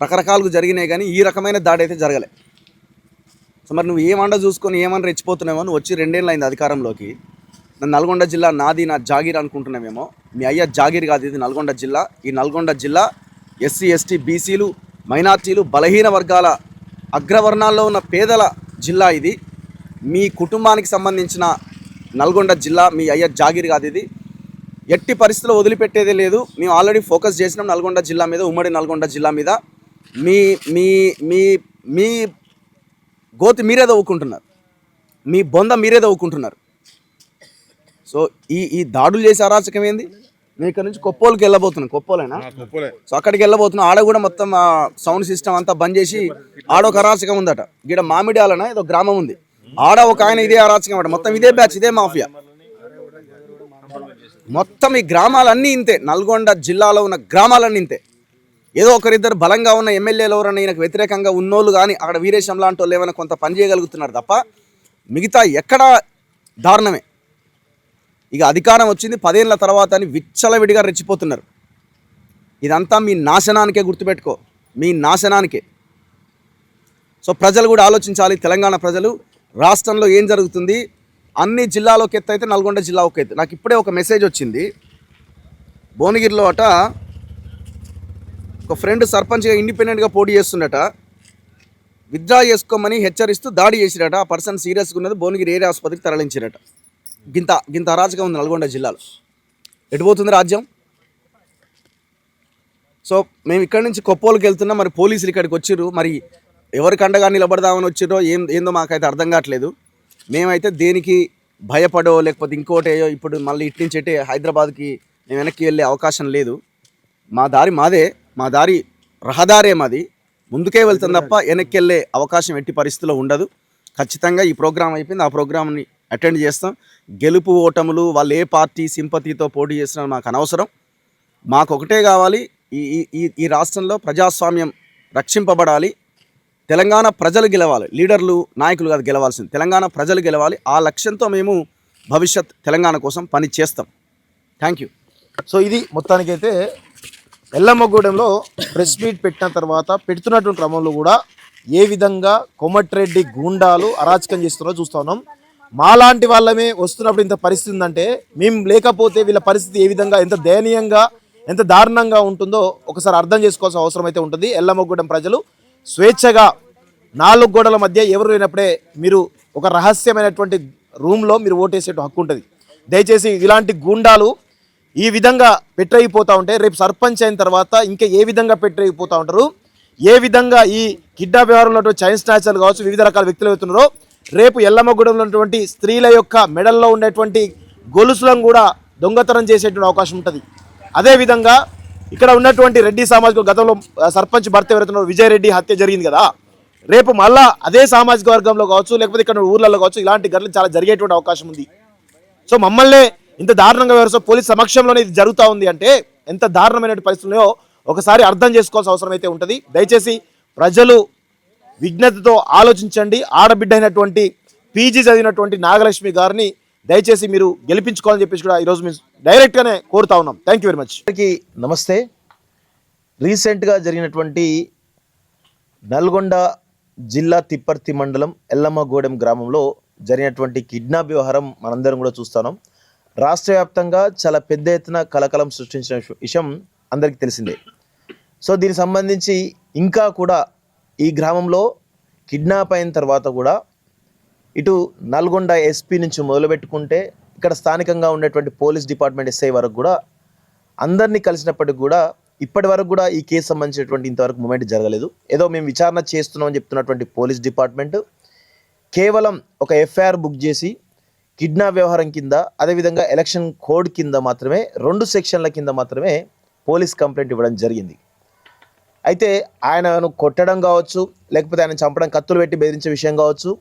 రకరకాలుగా జరిగినాయి, కానీ ఈ రకమైన దాడి అయితే జరగలే. సో మరి నువ్వు ఏమండ చూసుకొని ఏమన్నా రెచ్చిపోతున్నావో? నువ్వు వచ్చి 2 ఏళ్ళు అయింది అధికారంలోకి. నల్గొండ జిల్లా నాది, నా జాగీర్ అనుకుంటున్నామేమో. మీ అయ్యా జాగీర్ కాదు, ఇది నల్గొండ జిల్లా. ఈ నల్గొండ జిల్లా ఎస్సీ, ఎస్టీ, బీసీలు, మైనార్టీలు, బలహీన వర్గాల, అగ్రవర్ణాల్లో ఉన్న పేదల జిల్లా ఇది. మీ కుటుంబానికి సంబంధించిన నల్గొండ జిల్లా, మీ అయ్యా జాగీర్ కాదు ఇది. ఎట్టి పరిస్థితుల్లో వదిలిపెట్టేదే లేదు. మేము ఆల్రెడీ ఫోకస్ చేసినాం నల్గొండ జిల్లా మీద, ఉమ్మడి నల్గొండ జిల్లా మీద. మీ మీ మీ మీ గోతి మీరే తవ్వుకుంటున్నారు, మీ బొంద మీరే తవ్వుకుంటున్నారు. సో ఈ దాడులు చేసే అరాచకం ఏంది? నేను ఇక్కడ నుంచి కొప్పోలుకి వెళ్ళబోతున్నాను. కొప్పోలేనా? సో అక్కడికి వెళ్ళబోతున్నాం. ఆడ కూడా మొత్తం సౌండ్ సిస్టమ్ అంతా బంద్ చేసి ఆడొక అరాచకం ఉందట. ఇక్కడ మామిడాలన ఏదో గ్రామం ఉంది, ఆడ ఒక ఆయన ఇదే అరాచకం అట. మొత్తం ఇదే బ్యాచ్, ఇదే మాఫియా. మొత్తం ఈ గ్రామాలన్నీ ఇంతే. నల్గొండ జిల్లాలో ఉన్న గ్రామాలన్నీ ఇంతే. ఏదో ఒకరిద్దరు బలంగా ఉన్న ఎమ్మెల్యేలు ఎవరన్నా ఈయనకు వ్యతిరేకంగా ఉన్నోళ్ళు కానీ అక్కడ వీరేశం లాంటి వాళ్ళు ఏమైనా కొంత పని చేయగలుగుతున్నారు తప్ప మిగతా ఎక్కడ దారుణమే. ఇక అధికారం వచ్చింది 10 ఏళ్ల తర్వాత అని విచ్చలవిడిగా రెచ్చిపోతున్నారు. ఇదంతా మీ నాశనానికే, గుర్తుపెట్టుకో, మీ నాశనానికే. సో ప్రజలు కూడా ఆలోచించాలి. తెలంగాణ ప్రజలు, రాష్ట్రంలో ఏం జరుగుతుంది? అన్ని జిల్లాలో ఒక ఎత్తు అయితే నల్గొండ జిల్లా ఒక ఎత్తు. నాకు ఇప్పుడే ఒక మెసేజ్ వచ్చింది. భువనగిరిలో అట ఒక ఫ్రెండ్ సర్పంచ్గా ఇండిపెండెంట్గా పోటీ చేస్తుండట. విత్డ్రా చేసుకోమని హెచ్చరిస్తూ దాడి చేసిరట. ఆ పర్సన్ సీరియస్గా ఉన్నది, భువనగిరి ఏరియా ఆసుపత్రికి తరలించిరట. గింత అరాచకం ఉంది నల్గొండ జిల్లాలో. ఎటుపోతుంది రాజ్యం? సో మేము ఇక్కడి నుంచి కొప్పోలుకి వెళ్తున్నాం, మరి పోలీసులు ఇక్కడికి వచ్చిర్రు, మరి ఎవరికి అండగా నిలబడదామని వచ్చిర్రో ఏందో మాకైతే అర్థం కావట్లేదు. మేమైతే దేనికి భయపడో లేకపోతే ఇంకోటేయో ఇప్పుడు మళ్ళీ ఇటు నుంచి ఎటే హైదరాబాద్కి మేము వెనక్కి వెళ్ళే అవకాశం లేదు. మా దారి మాదే, మా దారి రహదారే మాది, ముందుకే వెళ్తాం తప్ప వెనక్కి వెళ్ళే అవకాశం ఎట్టి పరిస్థితిలో ఉండదు. ఖచ్చితంగా ఈ ప్రోగ్రాం అయిపోయింది, ఆ ప్రోగ్రామ్ని అటెండ్ చేస్తాం. గెలుపు ఓటములు వాళ్ళు ఏ పార్టీ సింపతితో పోటీ చేస్తున్నారు మాకు అనవసరం. మాకు ఒకటే కావాలి, ఈ రాష్ట్రంలో ప్రజాస్వామ్యం రక్షింపబడాలి, తెలంగాణ ప్రజలు గెలవాలి, లీడర్లు నాయకులు కాదు గెలవాల్సింది, తెలంగాణ ప్రజలు గెలవాలి. ఆ లక్ష్యంతో మేము భవిష్యత్ తెలంగాణ కోసం పని చేస్తాం. Thank you. సో ఇది మొత్తానికైతే ఎల్లమ్మగూడెంలో ప్రెస్ మీట్ పెట్టిన తర్వాత పెడుతున్నటువంటి క్రమంలో కూడా ఏ విధంగా కోమటిరెడ్డి గూండాలు అరాచకం చేస్తున్నారో చూస్తూ ఉన్నాం. మాలాంటి వాళ్ళమే వస్తున్నప్పుడు ఇంత పరిస్థితి ఉందంటే మేము లేకపోతే వీళ్ళ పరిస్థితి ఏ విధంగా ఎంత దయనీయంగా ఎంత దారుణంగా ఉంటుందో ఒకసారి అర్థం చేసుకోవాల్సిన అవసరం అయితే ఉంటుంది. ఎల్లమ్మగూడెం ప్రజలు స్వేచ్ఛగా 4 గోడల మధ్య ఎవరు లేనప్పుడే మీరు ఒక రహస్యమైనటువంటి రూమ్లో మీరు ఓటేసేట హక్కు ఉంటుంది. దయచేసి ఇలాంటి గూండాలు ఈ విధంగా పెట్టయిపోతూ ఉంటే రేపు సర్పంచ్ అయిన తర్వాత ఇంకా ఏ విధంగా పెట్టయిపోతూ ఉంటారు, ఏ విధంగా ఈ కిడ్నాప్ వ్యవహారంలో ఉన్నటువంటి చైన్ స్నాచర్లు కావచ్చు వివిధ రకాల వ్యక్తులు అవుతున్నారో రేపు ఎల్లమ్మగూడెంలో ఉన్నటువంటి స్త్రీల యొక్క మెడల్లో ఉండేటువంటి గొలుసులను కూడా దొంగతనం చేసేటువంటి అవకాశం ఉంటుంది. అదేవిధంగా ఇక్కడ ఉన్నటువంటి రెడ్డి సామాజిక గతంలో సర్పంచ్ భర్త ఎవరైతే విజయ్ రెడ్డి హత్య జరిగింది కదా, రేపు మళ్ళా అదే సామాజిక వర్గంలో కావచ్చు లేకపోతే ఇక్కడ ఊర్లలో కావచ్చు ఇలాంటి ఘటనలు చాలా జరిగేటువంటి అవకాశం ఉంది. సో మమ్మల్ని ఇంత దారుణంగా వ్యవహారం పోలీస్ సమక్షంలోనే ఇది జరుగుతూ ఉంది అంటే ఎంత దారుణమైన పరిస్థితుల్లో ఒకసారి అర్థం చేసుకోవాల్సిన అవసరం అయితే ఉంటుంది. దయచేసి ప్రజలు విజ్ఞతతో ఆలోచించండి. ఆడబిడ్డ అయినటువంటి పీజీ చదివినటువంటి నాగలక్ష్మి గారిని దయచేసి మీరు గెలిపించుకోవాలని చెప్పేసి కూడా ఈరోజు మేము డైరెక్ట్గానే కోరుతా ఉన్నాం. Thank you very much. నమస్తే. రీసెంట్గా జరిగినటువంటి నల్గొండ జిల్లా తిప్పర్తి మండలం ఎల్లమ్మగూడెం గ్రామంలో జరిగినటువంటి కిడ్నాప్ వ్యవహారం మనందరం కూడా చూస్తున్నాం. రాష్ట్ర వ్యాప్తంగా చాలా పెద్ద ఎత్తున కలకలం సృష్టించిన విషయం అందరికీ తెలిసిందే. సో దీనికి సంబంధించి ఇంకా కూడా ఈ గ్రామంలో కిడ్నాప్ అయిన తర్వాత కూడా ఇటు నల్గొండ ఎస్పీ నుంచి మొదలుపెట్టుకుంటే ఇక్కడ స్థానికంగా ఉండేటువంటి పోలీస్ డిపార్ట్మెంట్ ఎస్ఐ వరకు కూడా అందరినీ కలిసినప్పటికి కూడా ఇప్పటి వరకు కూడా ఈ కేసు సంబంధించినటువంటి ఇంతవరకు మూమెంట్ జరగలేదు. ఏదో మేము విచారణ చేస్తున్నామని చెప్తున్నటువంటి పోలీస్ డిపార్ట్మెంట్ కేవలం ఒక ఎఫ్ఐఆర్ బుక్ చేసి కిడ్నాప్ వ్యవహారం కింద అదేవిధంగా ఎలక్షన్ కోడ్ కింద మాత్రమే 2 సెక్షన్ల కింద మాత్రమే పోలీస్ కంప్లైంట్ ఇవ్వడం జరిగింది. అయితే ఆయనను కొట్టడం కావచ్చు లేకపోతే ఆయన చంపడం కత్తులు పెట్టి బెదిరించే విషయం కావచ్చు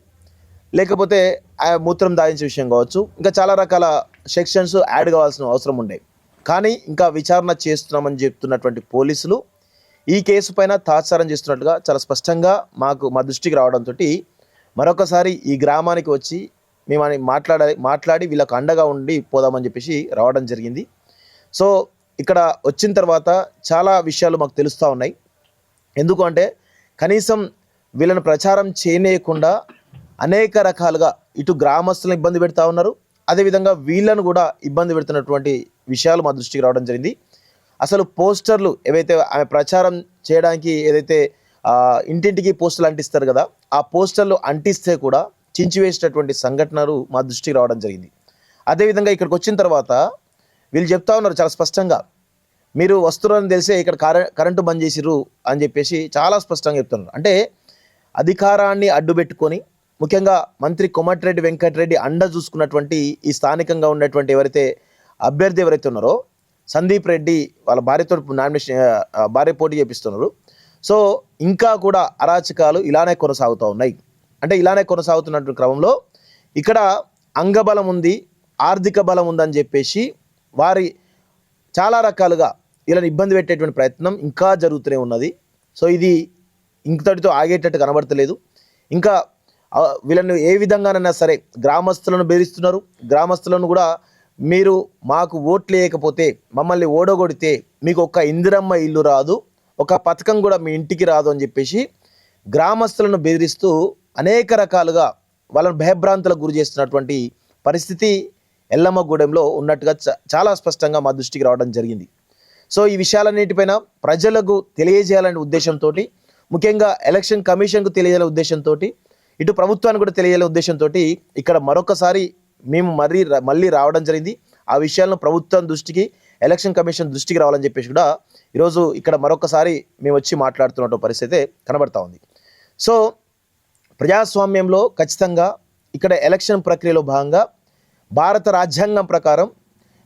లేకపోతే ఆయన మూత్రం దాయించే విషయం కావచ్చు ఇంకా చాలా రకాల సెక్షన్స్ యాడ్ కావాల్సిన అవసరం ఉండే. కానీ ఇంకా విచారణ చేస్తున్నామని చెప్తున్నటువంటి పోలీసులు ఈ కేసు పైన తాత్సారం చేస్తున్నట్టుగా చాలా స్పష్టంగా మా దృష్టికి రావడంతో మరొకసారి ఈ గ్రామానికి వచ్చి మేము మాట్లాడి వీళ్ళకు అండగా ఉండి పోదామని చెప్పేసి రావడం జరిగింది. సో ఇక్కడ వచ్చిన తర్వాత చాలా విషయాలు మాకు తెలుస్తూ ఉన్నాయి. ఎందుకు అంటే కనీసం వీళ్ళని ప్రచారం చేయనీయకుండా అనేక రకాలుగా ఇటు గ్రామస్తులను ఇబ్బంది పెడతా ఉన్నారు, అదేవిధంగా వీళ్ళను కూడా ఇబ్బంది పెడుతున్నటువంటి విషయాలు మా దృష్టికి రావడం జరిగింది. అసలు పోస్టర్లు ఏవైతే ఆమె ప్రచారం చేయడానికి ఏదైతే ఇంటింటికి పోస్టర్లు అంటిస్తారు కదా, ఆ పోస్టర్లు అంటిస్తే కూడా చించివేసినటువంటి సంఘటనలు మా దృష్టికి రావడం జరిగింది. అదేవిధంగా ఇక్కడికి వచ్చిన తర్వాత వీళ్ళు చెప్తా ఉన్నారు చాలా స్పష్టంగా, మీరు వస్తున్నారని తెలిసే ఇక్కడ కరెంటు బంద్ చేసిర్రు అని చెప్పేసి చాలా స్పష్టంగా చెప్తున్నారు. అంటే అధికారాన్ని అడ్డుపెట్టుకొని ముఖ్యంగా మంత్రి కోమటిరెడ్డి వెంకటరెడ్డి అండ చూసుకున్నటువంటి ఈ స్థానికంగా ఉన్నటువంటి ఎవరైతే అభ్యర్థి ఎవరైతే ఉన్నారో సందీప్ రెడ్డి వాళ్ళ భార్యతో భార్య పోటీ చేపిస్తున్నారు. సో ఇంకా కూడా అరాచకాలు ఇలానే కొనసాగుతూ ఉన్నాయి. అంటే ఇలానే కొనసాగుతున్నటువంటి క్రమంలో ఇక్కడ అంగబలం ఉంది, ఆర్థిక బలం ఉందని చెప్పేసి వారి చాలా రకాలుగా వీళ్ళని ఇబ్బంది పెట్టేటువంటి ప్రయత్నం ఇంకా జరుగుతూనే ఉన్నది. సో ఇది ఇంతటితో ఆగేటట్టు కనబడతలేదు. ఇంకా వీళ్ళని ఏ విధంగానైనా సరే గ్రామస్తులను బెదిరిస్తున్నారు. గ్రామస్తులను కూడా మీరు మాకు ఓట్లు వేయకపోతే మమ్మల్ని ఓడగొడితే మీకు ఒక ఇందిరమ్మ ఇల్లు రాదు, ఒక పథకం కూడా మీ ఇంటికి రాదు అని చెప్పేసి గ్రామస్తులను బెదిరిస్తూ అనేక రకాలుగా వాళ్ళని భయభ్రాంతులకు గురి చేస్తున్నటువంటి పరిస్థితి ఎల్లమ్మగూడెంలో ఉన్నట్టుగా చాలా స్పష్టంగా మా దృష్టికి రావడం జరిగింది. సో ఈ విషయాలన్నిటిపైన ప్రజలకు తెలియజేయాలనే ఉద్దేశంతో, ముఖ్యంగా ఎలక్షన్ కమిషన్కు తెలియజేయాలనే ఉద్దేశంతో, ఇటు ప్రభుత్వానికి కూడా తెలియజేయాలనే ఉద్దేశంతో ఇక్కడ మరొకసారి మేము మళ్ళీ రావడం జరిగింది. ఆ విషయాలను ప్రభుత్వం దృష్టికి ఎలక్షన్ కమిషన్ దృష్టికి రావాలని చెప్పేసి కూడా ఈరోజు ఇక్కడ మరొకసారి మేము వచ్చి మాట్లాడుతున్న పరిస్థితి కనబడతా ఉంది. సో ప్రజాస్వామ్యంలో ఖచ్చితంగా ఇక్కడ ఎలక్షన్ ప్రక్రియలో భాగంగా భారత రాజ్యాంగం ప్రకారం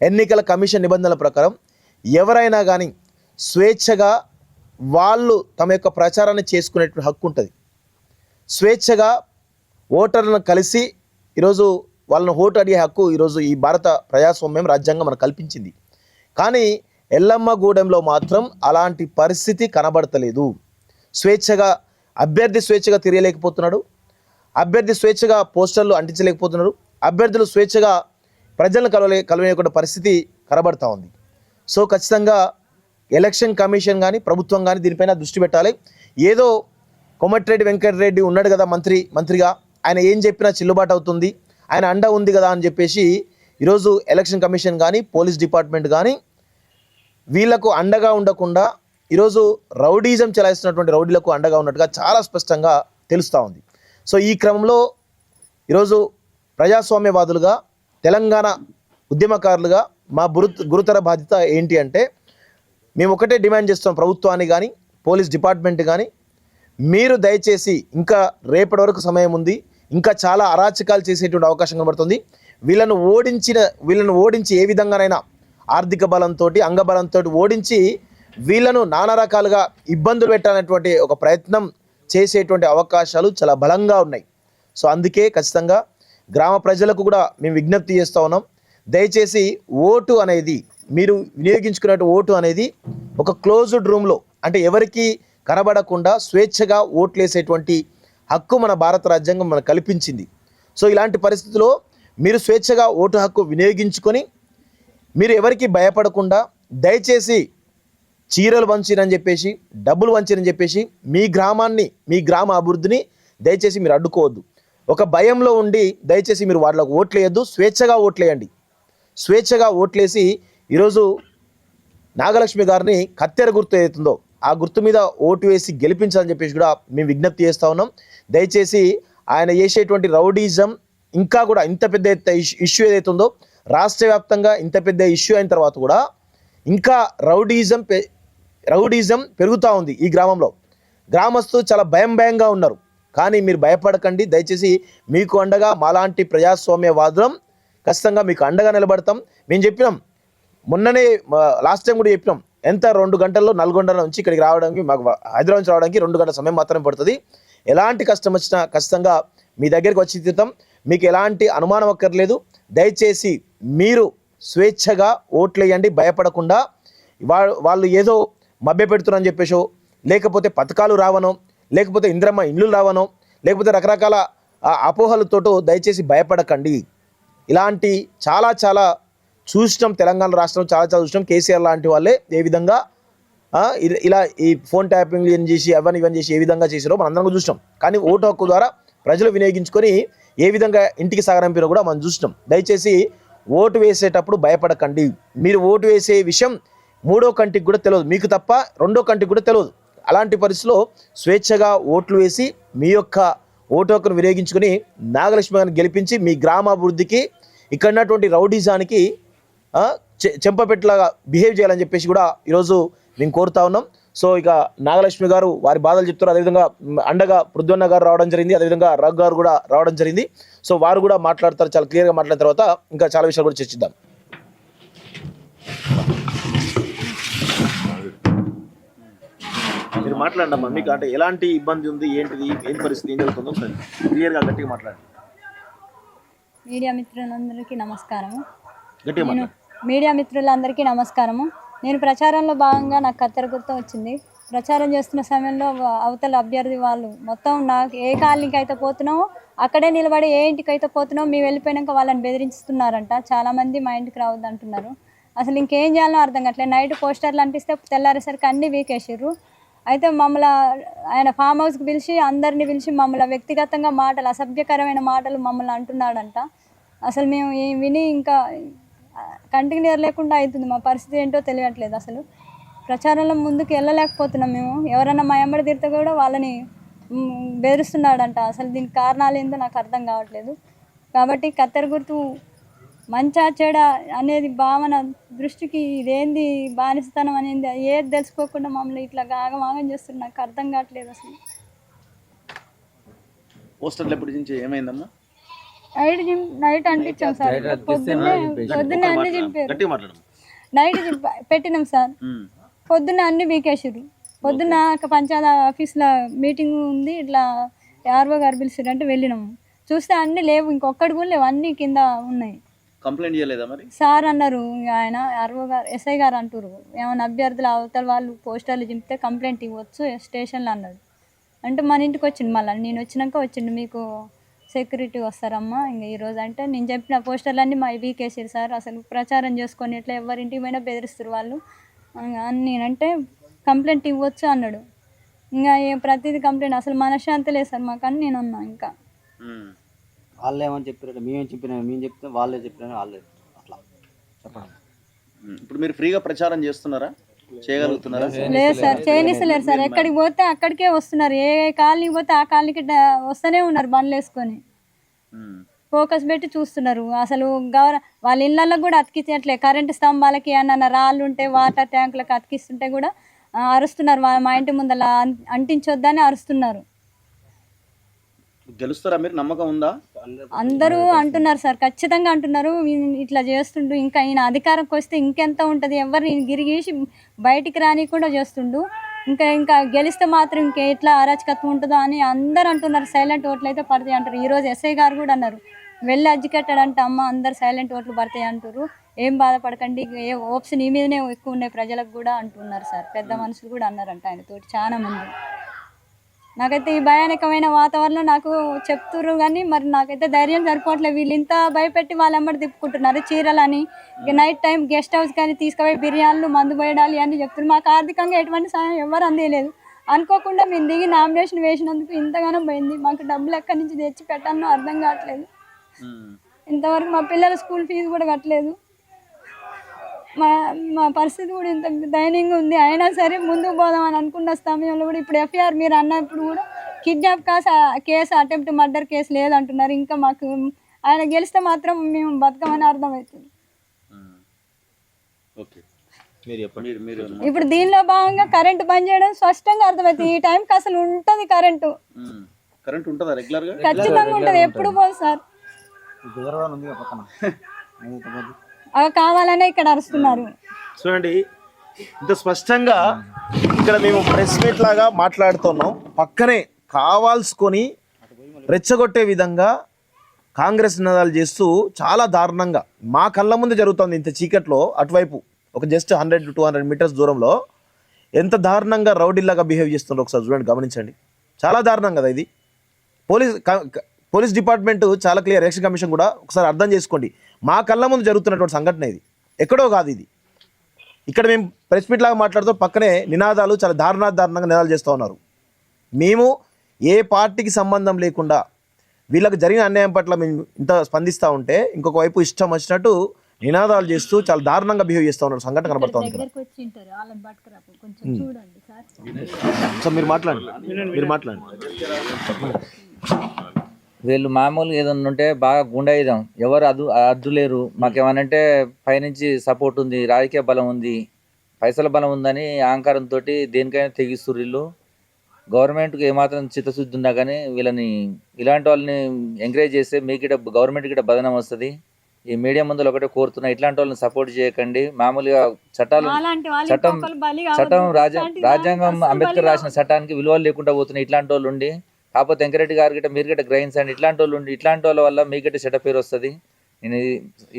ఎన్నికల కమిషన్ నిబంధనల ప్రకారం ఎవరైనా కానీ స్వేచ్ఛగా వాళ్ళు తమ యొక్క ప్రచారాన్ని చేసుకునేటువంటి హక్కు ఉంటుంది. స్వేచ్ఛగా ఓటర్లను కలిసి ఈరోజు వాళ్ళని ఓటు అడిగే హక్కు ఈరోజు ఈ భారత ప్రజాస్వామ్యం రాజ్యాంగం మనకు కల్పించింది. కానీ ఎల్లమ్మగూడెంలో మాత్రం అలాంటి పరిస్థితి కనబడతలేదు. అభ్యర్థి స్వేచ్ఛగా తిరగలేకపోతున్నాడు, అభ్యర్థి స్వేచ్ఛగా పోస్టర్లు అంటించలేకపోతున్నారు, అభ్యర్థులు స్వేచ్ఛగా ప్రజలను కలవలేకుండా పరిస్థితి కనబడతా ఉంది. సో ఖచ్చితంగా ఎలక్షన్ కమిషన్ కానీ ప్రభుత్వం కానీ దీనిపైన దృష్టి పెట్టాలి. ఏదో కోమటిరెడ్డి వెంకటరెడ్డి ఉన్నాడు కదా మంత్రిగా, ఆయన ఏం చెప్పినా చెల్లుబాటు అవుతుంది, ఆయన అండ ఉంది కదా అని చెప్పేసి ఈరోజు ఎలక్షన్ కమిషన్ కానీ పోలీస్ డిపార్ట్మెంట్ కానీ వీళ్లకు అండగా ఉండకుండా ఈరోజు రౌడీజం చెలాయిస్తున్నటువంటి రౌడీలకు అండగా ఉన్నట్టుగా చాలా స్పష్టంగా తెలుస్తూ ఉంది. సో ఈ క్రమంలో ఈరోజు ప్రజాస్వామ్యవాదులుగా తెలంగాణ ఉద్యమకారులుగా మా గురుతర బాధ్యత ఏంటి అంటే మేము ఒకటే డిమాండ్ చేస్తున్నాం ప్రభుత్వాన్ని కానీ పోలీస్ డిపార్ట్మెంట్ కానీ, మీరు దయచేసి ఇంకా రేపటి వరకు సమయం ఉంది, ఇంకా చాలా అరాచకాలు చేసేటువంటి అవకాశం కనబడుతుంది. వీళ్ళను ఓడించి ఏ విధంగానైనా ఆర్థిక బలంతో అంగబలంతో ఓడించి వీళ్ళను నానా రకాలుగా ఇబ్బందులు పెట్టాలనేటువంటి ఒక ప్రయత్నం చేసేటువంటి అవకాశాలు చాలా బలంగా ఉన్నాయి. సో అందుకే ఖచ్చితంగా గ్రామ ప్రజలకు కూడా మేము విజ్ఞప్తి చేస్తూ ఉన్నాం, దయచేసి ఓటు అనేది మీరు వినియోగించుకునే ఓటు అనేది ఒక క్లోజ్డ్ రూమ్లో, అంటే ఎవరికి కనబడకుండా స్వేచ్ఛగా ఓట్లు వేసేటువంటి హక్కు మన భారత రాజ్యాంగం మనకు కల్పించింది. సో ఇలాంటి పరిస్థితుల్లో మీరు స్వేచ్ఛగా ఓటు హక్కు వినియోగించుకొని మీరు ఎవరికి భయపడకుండా దయచేసి చీరలు వంచిరని చెప్పేసి డబ్బులు వంచిరని చెప్పేసి మీ గ్రామ అభివృద్ధిని దయచేసి మీరు అడ్డుకోవద్దు. ఒక భయంలో ఉండి దయచేసి మీరు వాళ్ళకు ఓట్లేయద్దు, స్వేచ్ఛగా ఓట్లేయండి. స్వేచ్ఛగా ఓట్లేసి ఈరోజు నాగలక్ష్మి గారిని కత్తెర గుర్తు ఏదైతుందో ఆ గుర్తు మీద ఓటు వేసి గెలిపించాలని చెప్పేసి కూడా మేము విజ్ఞప్తి చేస్తూ ఉన్నాం. దయచేసి ఆయన చేసేటువంటి రౌడీజం ఇంకా కూడా ఇంత పెద్ద ఇష్యూ ఏదైతుందో రాష్ట్ర వ్యాప్తంగా ఇంత పెద్ద ఇష్యూ అయిన తర్వాత కూడా ఇంకా రౌడీజం పెరుగుతూ ఉంది. ఈ గ్రామస్తులు చాలా భయంగా ఉన్నారు. కానీ మీరు భయపడకండి, దయచేసి మీకు అండగా మాలాంటి ప్రజాస్వామ్యవాదులం ఖచ్చితంగా మీకు అండగా నిలబడతాం. మేము చెప్పినాం మొన్ననే లాస్ట్ టైం కూడా చెప్పినాం, ఎంత 2 గంటల్లో నల్గొండ నుంచి ఇక్కడికి రావడానికి మాకు హైదరాబాద్ నుంచి రావడానికి 2 గంటల సమయం మాత్రమే పడుతుంది. ఎలాంటి కష్టం వచ్చినా ఖచ్చితంగా మీ దగ్గరికి వచ్చి తీరుతాం, మీకు ఎలాంటి అనుమానం అక్కర్లేదు. దయచేసి మీరు స్వేచ్ఛగా ఓట్లేయండి, భయపడకుండా. వాళ్ళు ఏదో మభ్య పెడుతున్నారని చెప్పేసో, లేకపోతే పథకాలు రావనో, లేకపోతే ఇంద్రమ్మ ఇండ్లు రావనో, లేకపోతే రకరకాల అపోహలతోటో దయచేసి భయపడకండి. ఇలాంటి చాలా చూసినాం, తెలంగాణ రాష్ట్రం చాలా చూసినాం. కేసీఆర్ లాంటి వాళ్ళే ఏ విధంగా ఇలా ఈ ఫోన్ ట్యాపింగ్ చేసి ఇవన్నీ చేసి ఏ విధంగా చేసారో మనం అందరం చూసినాం. కానీ ఓటు హక్కు ద్వారా ప్రజలు వినియోగించుకొని ఏ విధంగా ఇంటికి సాగరంపినో కూడా మనం చూసినాం. దయచేసి ఓటు వేసేటప్పుడు భయపడకండి. మీరు ఓటు వేసే విషయం 3వ కంటికి కూడా తెలియదు, మీకు తప్ప 2వ కంటికి కూడా తెలియదు. అలాంటి పరిస్థితిలో స్వేచ్ఛగా ఓట్లు వేసి మీ యొక్క ఓటు హక్కును వినియోగించుకొని నాగలక్ష్మి గారిని గెలిపించి మీ గ్రామాభివృద్ధికి ఇక్కడ ఉన్నటువంటి రౌడీజానికి చెంపపెట్టలాగా బిహేవ్ చేయాలని చెప్పేసి కూడా ఈరోజు మేము కోరుతా ఉన్నాం. సో ఇక నాగలక్ష్మి గారు వారి బాధలు చెప్తారు, అదేవిధంగా అండగా పృథ్వన్న గారు రావడం జరిగింది, అదేవిధంగా రఘు గారు కూడా రావడం జరిగింది. సో వారు కూడా మాట్లాడతారు, చాలా క్లియర్గా మాట్లాడిన తర్వాత ఇంకా చాలా విషయాలు కూడా చర్చిద్దాం. మీరు మాట్లాడమ్మా, మీకు అంటే ఎలాంటి ఇబ్బంది ఉంది, ఏంటిది, ఏం పరిస్థితి, ఏం జరుగుతుందో క్లియర్గా గట్టిగా మాట్లాడండి. మీడియా మిత్రులందరికీ నమస్కారము. నేను ప్రచారంలో భాగంగా నాకు కత్తెర గుర్తు వచ్చింది. ప్రచారం చేస్తున్న సమయంలో అవతల అభ్యర్థి వాళ్ళు మొత్తం నాకు ఏ కాలనీకి అయితే పోతున్నామో అక్కడే నిలబడి ఏ ఇంటికి అయితే పోతున్నామో మేము వెళ్ళిపోయినాక వాళ్ళని బెదిరిస్తున్నారంట. చాలామంది మా ఇంటికి రావద్దు అంటున్నారు. అసలు ఇంకేం చేయాలో అర్థం కావట్లేదు. నైట్ పోస్టర్లు అంటిస్తే తెల్లారేసరికి అన్నీ వీకేసారు. అయితే మమ్మల్ని ఆయన ఫామ్ హౌస్కి పిలిచి అందరినీ పిలిచి మమ్మల్ని వ్యక్తిగతంగా మాటలు, అసభ్యకరమైన మాటలు మమ్మల్ని అంటున్నాడంట. అసలు మేము విని ఇంకా కంటికి నీరు లేకుండా అవుతుంది. మా పరిస్థితి ఏంటో తెలియట్లేదు. అసలు ప్రచారంలో ముందుకు వెళ్ళలేకపోతున్నాం మేము. ఎవరైనా మా ఎమ్మడి తిరిగితే కూడా వాళ్ళని బెదిరిస్తున్నాడంట. అసలు దీనికి కారణాలు ఏందో నాకు అర్థం కావట్లేదు. కాబట్టి కత్తెర గుర్తు మంచా చెడ అనేది భావన దృష్టికి ఇదేంది బానిసతనం అనేది ఏది తెలుసుకోకుండా మమ్మల్ని ఇట్లా ఆగం చేస్తున్నారు. నాకు అర్థం కావట్లేదు అసలు. పోస్టర్లు ఎప్పుడు నుంచి ఏమైందమ్మా? నైట్ అంటించాం సార్, పొద్దున్నే అన్ని చింపారు. గట్టిగా మాట్లాడు. నైట్ పెట్టినాం సార్, పొద్దున్న అన్ని వీకేసారు. పొద్దున్న పంచాయతీ ఆఫీస్లో మీటింగ్ ఉంది, ఇట్లా ఆర్ఓ గారు పిలిచారు అంటే వెళ్ళినాము. చూస్తే అన్ని లేవు, ఇంకొక్కటి కూడా లేవు, అన్ని కింద ఉన్నాయి. కంప్లైంట్ చేయలేదా మరి? సార్ అన్నారు, ఆయన ఆర్ఓ గారు ఎస్ఐ గారు అంటారు, ఏమైనా అభ్యర్థులు అవతల వాళ్ళు పోస్టర్లు చింపితే కంప్లైంట్ ఇవ్వచ్చు స్టేషన్లో అన్నాడు. అంటే మన ఇంటికి వచ్చిండు, మళ్ళీ నేను వచ్చినాక వచ్చిండు, మీకు సెక్యూరిటీ వస్తారమ్మా ఇంకా ఈరోజు అంటే నేను చెప్పిన పోస్టర్లు అన్నీ మా వీకేసారు సార్. అసలు ప్రచారం చేసుకొని ఇట్లా ఎవరింటికి పోయినా బెదిరిస్తారు వాళ్ళు అని. నేనంటే కంప్లైంట్ ఇవ్వచ్చు అన్నాడు. ఇంకా ప్రతిదీ కంప్లైంట్, అసలు మనశ్శాంతి లేదు సార్ మాకు అని నేను అన్నా. ఇంకా వాళ్ళు ఏమని చెప్పారు, మేమేం చెప్పినా మేము చెప్తే వాళ్ళే చెప్పినా వాళ్ళే అట్లా చెప్పండి. ఇప్పుడు మీరు ఫ్రీగా ప్రచారం చేస్తున్నారా, చేయగలుగుతున్నారా? లేదు సార్, చేయనిస్తలేరు సార్. ఎక్కడికి పోతే అక్కడికే వస్తున్నారు, ఏ కాలనీకి పోతే ఆ కాలనీకి వస్తూనే ఉన్నారు బండ్లు వేసుకొని. ఫోకస్ పెట్టి చూస్తున్నారు. అసలు వాళ్ళ ఇళ్ళల్లో కూడా అతికించట్లే. కరెంటు స్తంభాలకి అన్న రాళ్ళు ఉంటే వాటర్ ట్యాంకులకు అతికిస్తుంటే కూడా అరుస్తున్నారు. మా ఇంటి ముందర అంటించొద్దని అరుస్తున్నారు. గెలుస్తారా మీరు, నమ్మకం ఉందా? అందరూ అంటున్నారు సార్, ఖచ్చితంగా అంటున్నారు. ఇట్లా చేస్తుండు, ఇంకా ఈయన అధికారంకి వస్తే ఇంకెంత ఉంటుంది, ఎవరిని గిరిగీసి బయటికి రానికుండా చేస్తుండు. ఇంకా గెలిస్తే మాత్రం ఇంకా ఎట్లా అరాచకత్వం ఉంటుందో అని అందరు అంటున్నారు. సైలెంట్ ఓట్లు అయితే పడతాయి అంటారు. ఈరోజు ఎస్ఐ గారు కూడా అన్నారు, వెళ్ళి అడ్జికెట్టాడంటే అమ్మ అందరు సైలెంట్ ఓట్లు పడతాయి అంటారు, ఏం బాధపడకండి, ఏ ఓప్స్ నీ మీదనే ఎక్కువ ఉన్నాయి ప్రజలకు కూడా అంటున్నారు సార్. పెద్ద మనుషులు కూడా అన్నారంట ఆయనతోటి చాలా మంది. నాకైతే ఈ భయానకమైన వాతావరణంలో నాకు చెప్తుర్రు కానీ మరి నాకైతే ధైర్యం సరిపోవట్లేదు. వీళ్ళు ఇంత భయపెట్టి వాళ్ళెమ్మడి తిప్పుకుంటున్నారు. చీరలని నైట్ టైం గెస్ట్ హౌస్ కానీ తీసుకుపోయి బిర్యానీలు మందు పోయడాలి అని చెప్తున్నారు. మాకు ఆర్థికంగా ఎటువంటి సాయం ఎవరు అందేయలేదు. అనుకోకుండా మేము దిగి నామినేషన్ వేసినందుకు ఇంతగానో పోయింది. మాకు డబ్బులు ఎక్కడి నుంచి తెచ్చి పెట్టానో అర్థం కావట్లేదు. ఇంతవరకు మా పిల్లల స్కూల్ ఫీజు కూడా కట్టలేదు. మా పరిస్థితి కూడా ఇంత దయనీయంగా ఉంది. అయినా సరే ముందుకు పోదామని అనుకున్న సమయంలో కూడా ఇప్పుడు ఎఫ్ఐఆర్ మీరు అన్నప్పుడు కూడా kidnap case attempt murder case లేదంటున్నారు. ఇంకా మాకు ఆయన గెలిస్తే మాత్రం మేము బతకమని అర్థమవుతుంది. ఇప్పుడు దీనిలో భాగంగా కరెంటు బంద్ చేయడం స్పష్టంగా అర్థమవుతుంది. ఈ టైంకి అసలు ఉంటుంది కరెంటు, ఖచ్చితంగా ఉంటుంది, ఎప్పుడు పోదు సార్. అవి కావాలనే ఇక్కడ అరుస్తున్నారు. చూడండి, ఇంత స్పష్టంగా ఇక్కడ మేము ప్రెస్ మీట్ లాగా మాట్లాడుతున్నాం. పక్కనే కావాల్సుకొని రెచ్చగొట్టే విధంగా కాంగ్రెస్ నినాదాలు చేస్తూ చాలా దారుణంగా మా కళ్ళ ముందు జరుగుతుంది. ఇంత చీకట్లో అటువైపు ఒక జస్ట్ 100 to 200 మీటర్స్ దూరంలో ఎంత దారుణంగా రౌడీలాగా బిహేవ్ చేస్తుండ్రో ఒకసారి చూడండి, గమనించండి. చాలా దారుణం కదా ఇది. పోలీస్ డిపార్ట్మెంట్ చాలా క్లియర్, ఎలక్షన్ కమిషన్ కూడా ఒకసారి అర్థం చేసుకోండి. మా కళ్ళ ముందు జరుగుతున్నటువంటి సంఘటన ఇది, ఎక్కడో కాదు ఇది. ఇక్కడ మేము ప్రెస్ మీట్ లాగా మాట్లాడుతూ పక్కనే నినాదాలు చాలా దారుణంగా నినాదాలు చేస్తూ ఉన్నారు. మేము ఏ పార్టీకి సంబంధం లేకుండా వీళ్ళకి జరిగిన అన్యాయం పట్ల మేము ఇంత స్పందిస్తూ ఉంటే ఇంకొక వైపు ఇష్టం వచ్చినట్టు నినాదాలు చేస్తూ చాలా దారుణంగా బిహేవ్ చేస్తూ ఉన్నారు. సంఘటన కనబడుతూ ఉంది. సార్ మీరు మాట్లాడండి. వీళ్ళు మామూలుగా ఏదన్నా ఉంటే బాగా గుండాయిదాం, ఎవరు అద్దు లేరు. మాకేమనంటే పైనుంచి సపోర్ట్ ఉంది, రాజకీయ బలం ఉంది, పైసల బలం ఉందని అహంకారంతో దేనికైనా తెగిస్తున్నారు. వీళ్ళు గవర్నమెంట్కి ఏమాత్రం చిత్తశుద్ధి ఉన్నా కానీ వీళ్ళని ఇలాంటి వాళ్ళని ఎంకరేజ్ చేస్తే మీకు గవర్నమెంట్ గిట్ట బదనం వస్తుంది. ఈ మీడియా ముందులో ఒకటే కోరుతున్నా, ఇట్లాంటి వాళ్ళని సపోర్ట్ చేయకండి. మామూలుగా చట్టం రాజ్యాంగం అంబేద్కర్ రాసిన చట్టానికి విలువలు లేకుండా పోతున్నాయి ఇట్లాంటి వాళ్ళు ఉండి. కాకపోతే వెంకరెడ్డి గారు గిట్ట మీరు గిట్ట గ్రహించండి, ఇట్లాంటి వాళ్ళు ఉండి ఇట్లాంటి వాళ్ళ వల్ల మీ గిట్ట చెడ్డ పేరు వస్తుంది. నేను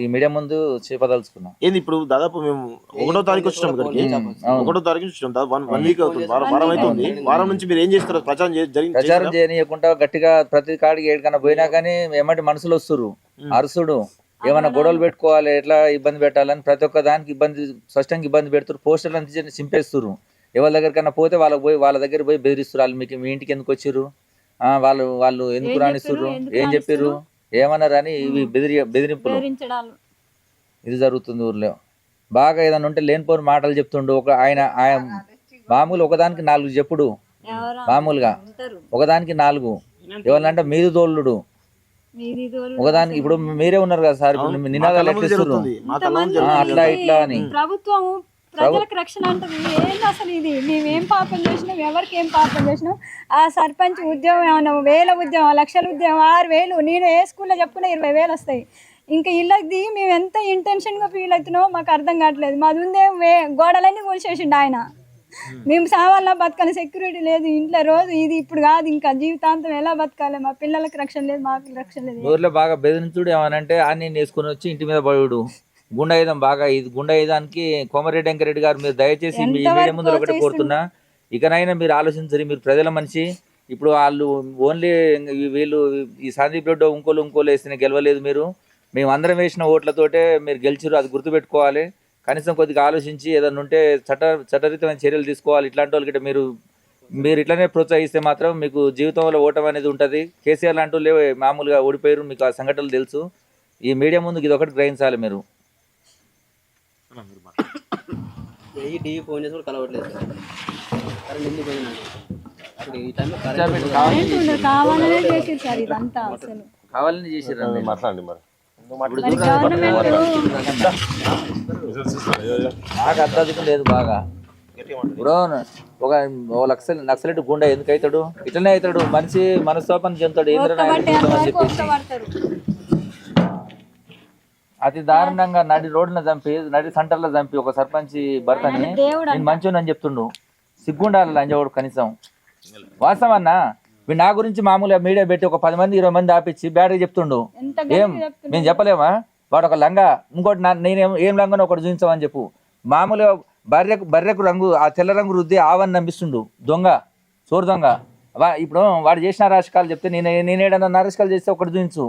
ఈ మీడియా ముందు చెప్పదలుచుకున్నా. ఏంది ఇప్పుడు దాదాపు మేము 1వ తారీఖు వచ్చినాం ఇక్కడికి, 1వ తారీఖు వచ్చినాం, 1 వీక్ అవుతుంది, వారం అవుతుంది. వారం నుంచి మీరు ఏం చేస్తారు? ప్రచారం చేయనీయకుండా గట్టిగా ప్రతి కాడికి ఏడికన్నా పోయినా కానీ ఏమంటే మనుషులు వస్తురు, అరుసుడు, ఏమైనా గొడవలు పెట్టుకోవాలి, ఎట్లా ఇబ్బంది పెట్టాలని ప్రతి ఒక్క దానికి స్పష్టంగా ఇబ్బంది పెడుతురు. పోస్టర్లు అంతా చింపేస్తున్నారు. ఎవరి దగ్గరికన్నా పోతే వాళ్ళ దగ్గర పోయి బెదిరిస్తారు. వాళ్ళు మీకు మీ ఇంటికి ఎందుకు వచ్చిర్రు, వాళ్ళు ఎందుకు రానిస్తుర్రు, ఏం చెప్పారు, ఏమన్నారు అని ఇవి బెదిరింపులు ఇది జరుగుతుంది ఊర్లో. బాగా ఏదైనా ఉంటే లేనిపోని మాటలు చెప్తుండు. ఆయన మామూలు ఒకదానికి 4 చెప్పుడు, మామూలుగా ఒకదానికి 4 ఎవరినంటే మీదు తోళ్ళుడు. మీది ఇదివరకు ఒకదానికి ఇప్పుడు మీరే ఉన్నారు కదా సార్, ఇప్పుడు నినాదాలు ఎట్లా ఇస్తున్నారు? అట్లా ఇట్లా అని ప్రభుత్వం ప్రజలకు రక్షణ అంటుంది. ఏంటి అసలు ఇది? మేమేం పాపం చేసినాం? ఎవరికి ఏం పాపం చేసినాం? ఆ సర్పంచ్ ఉద్యోగం ఏమన్నా 1000 ఉద్యోగం, లక్షల ఉద్యోగం, 6000. నేను ఏ స్కూల్లో చెప్పుకున్నా 20,000 వస్తాయి. ఇంకా ఇళ్ళకి మేము ఎంత ఇంటెన్షన్గా ఫీల్ అవుతున్నామో మాకు అర్థం కావట్లేదు. మాది ఉందే గోడలన్నీ కూల్చేసిండు ఆయన. మేము సావాలా బతకాలి, సెక్యూరిటీ లేదు ఇంట్లో. రోజు ఇది ఇప్పుడు కాదు, ఇంకా జీవితాంతం ఎలా బతకాలి? మా పిల్లలకు రక్షణ లేదు, మాకు రక్షణ లేదు. ఊర్లో బాగా బెదిరించుడు ఏమనంటే అన్ని వేసుకుని వచ్చి ఇంటి మీద పడుడు. గుండాయుధం బాగా, ఇది గుండాయుధానికి కోమరెడ్డి వెంకరెడ్డి గారు మీరు దయచేసి మీ మీడియా ముందు ఒకటి కోరుతున్నా, ఇకనైనా మీరు ఆలోచించరు. మీరు ప్రజల మనిషి. ఇప్పుడు వాళ్ళు ఓన్లీ వీళ్ళు ఈ సందీప్ రెడ్డి ఇంకోలు వేసిన గెలవలేదు మీరు. మేము అందరం వేసిన ఓట్లతోటే మీరు గెలిచిరు, అది గుర్తుపెట్టుకోవాలి. కనీసం కొద్దిగా ఆలోచించి ఏదన్నా ఉంటే చట్టరీతమైన చర్యలు తీసుకోవాలి. ఇట్లాంటి వాళ్ళకి మీరు ఇట్లనే ప్రోత్సహిస్తే మాత్రం మీకు జీవితంలో ఓటమి అనేది ఉంటుంది. కేసీఆర్ లాంటి వాళ్ళు మామూలుగా ఓడిపోయారు, మీకు ఆ సంఘటనలు తెలుసు. ఈ మీడియా ముందు ఇది ఒకటి గ్రహించాలి మీరు. ఫోన్ చేసి కూడా కలవట్లేదు సార్. కరెంట్ ఎందుకు పోయిందండి? ఇప్పుడు ఈ టైంలో కరెంట్ ఉండదు, కావాలనే చేసిరు సార్ ఇదంతా. అసలు కావాలని చేసిరండి. మాట్లాడండి మరి. మరి గవర్నమెంట్ నాకు అర్థం లేదు బాగా. ఇప్పుడు ఒక నక్సలెట్ గుండా ఎందుకు అవుతాడు? ఇట్లనే అవుతాడు. మనిషి మనస్తోపం చెందుతాడు. అతి దారుణంగా నడి రోడ్డున చంపి, నడి సెంటర్లో చంపి ఒక సర్పంచ్ భర్తని నేను మంచోని అని చెప్తుండు. సిగ్గుండాలి లంజవాడు కనీసం. వాస్తవం అన్నా, వీడు నా గురించి మామూలుగా మీడియా పెట్టి ఒక 10 మంది 20 మంది ఆపించి బ్యాడ్గా చెప్తుండు. మేము చెప్పలేమా? వాడు ఒక లంగా, ఇంకోటి నేనేం ఏం లంగానో ఒకటి చూపించామని చెప్పు. మామూలుగా బర్రెకు రంగు, ఆ తెల్ల రంగు రుద్ది ఆవని నమ్మిస్తుండు. దొంగ, చోరు దొంగ. ఇప్పుడు వాడు చేసిన రాజకాలు చెప్తే నేనేడన్నా నారసికాలు చేస్తే ఒకటి చూపించు.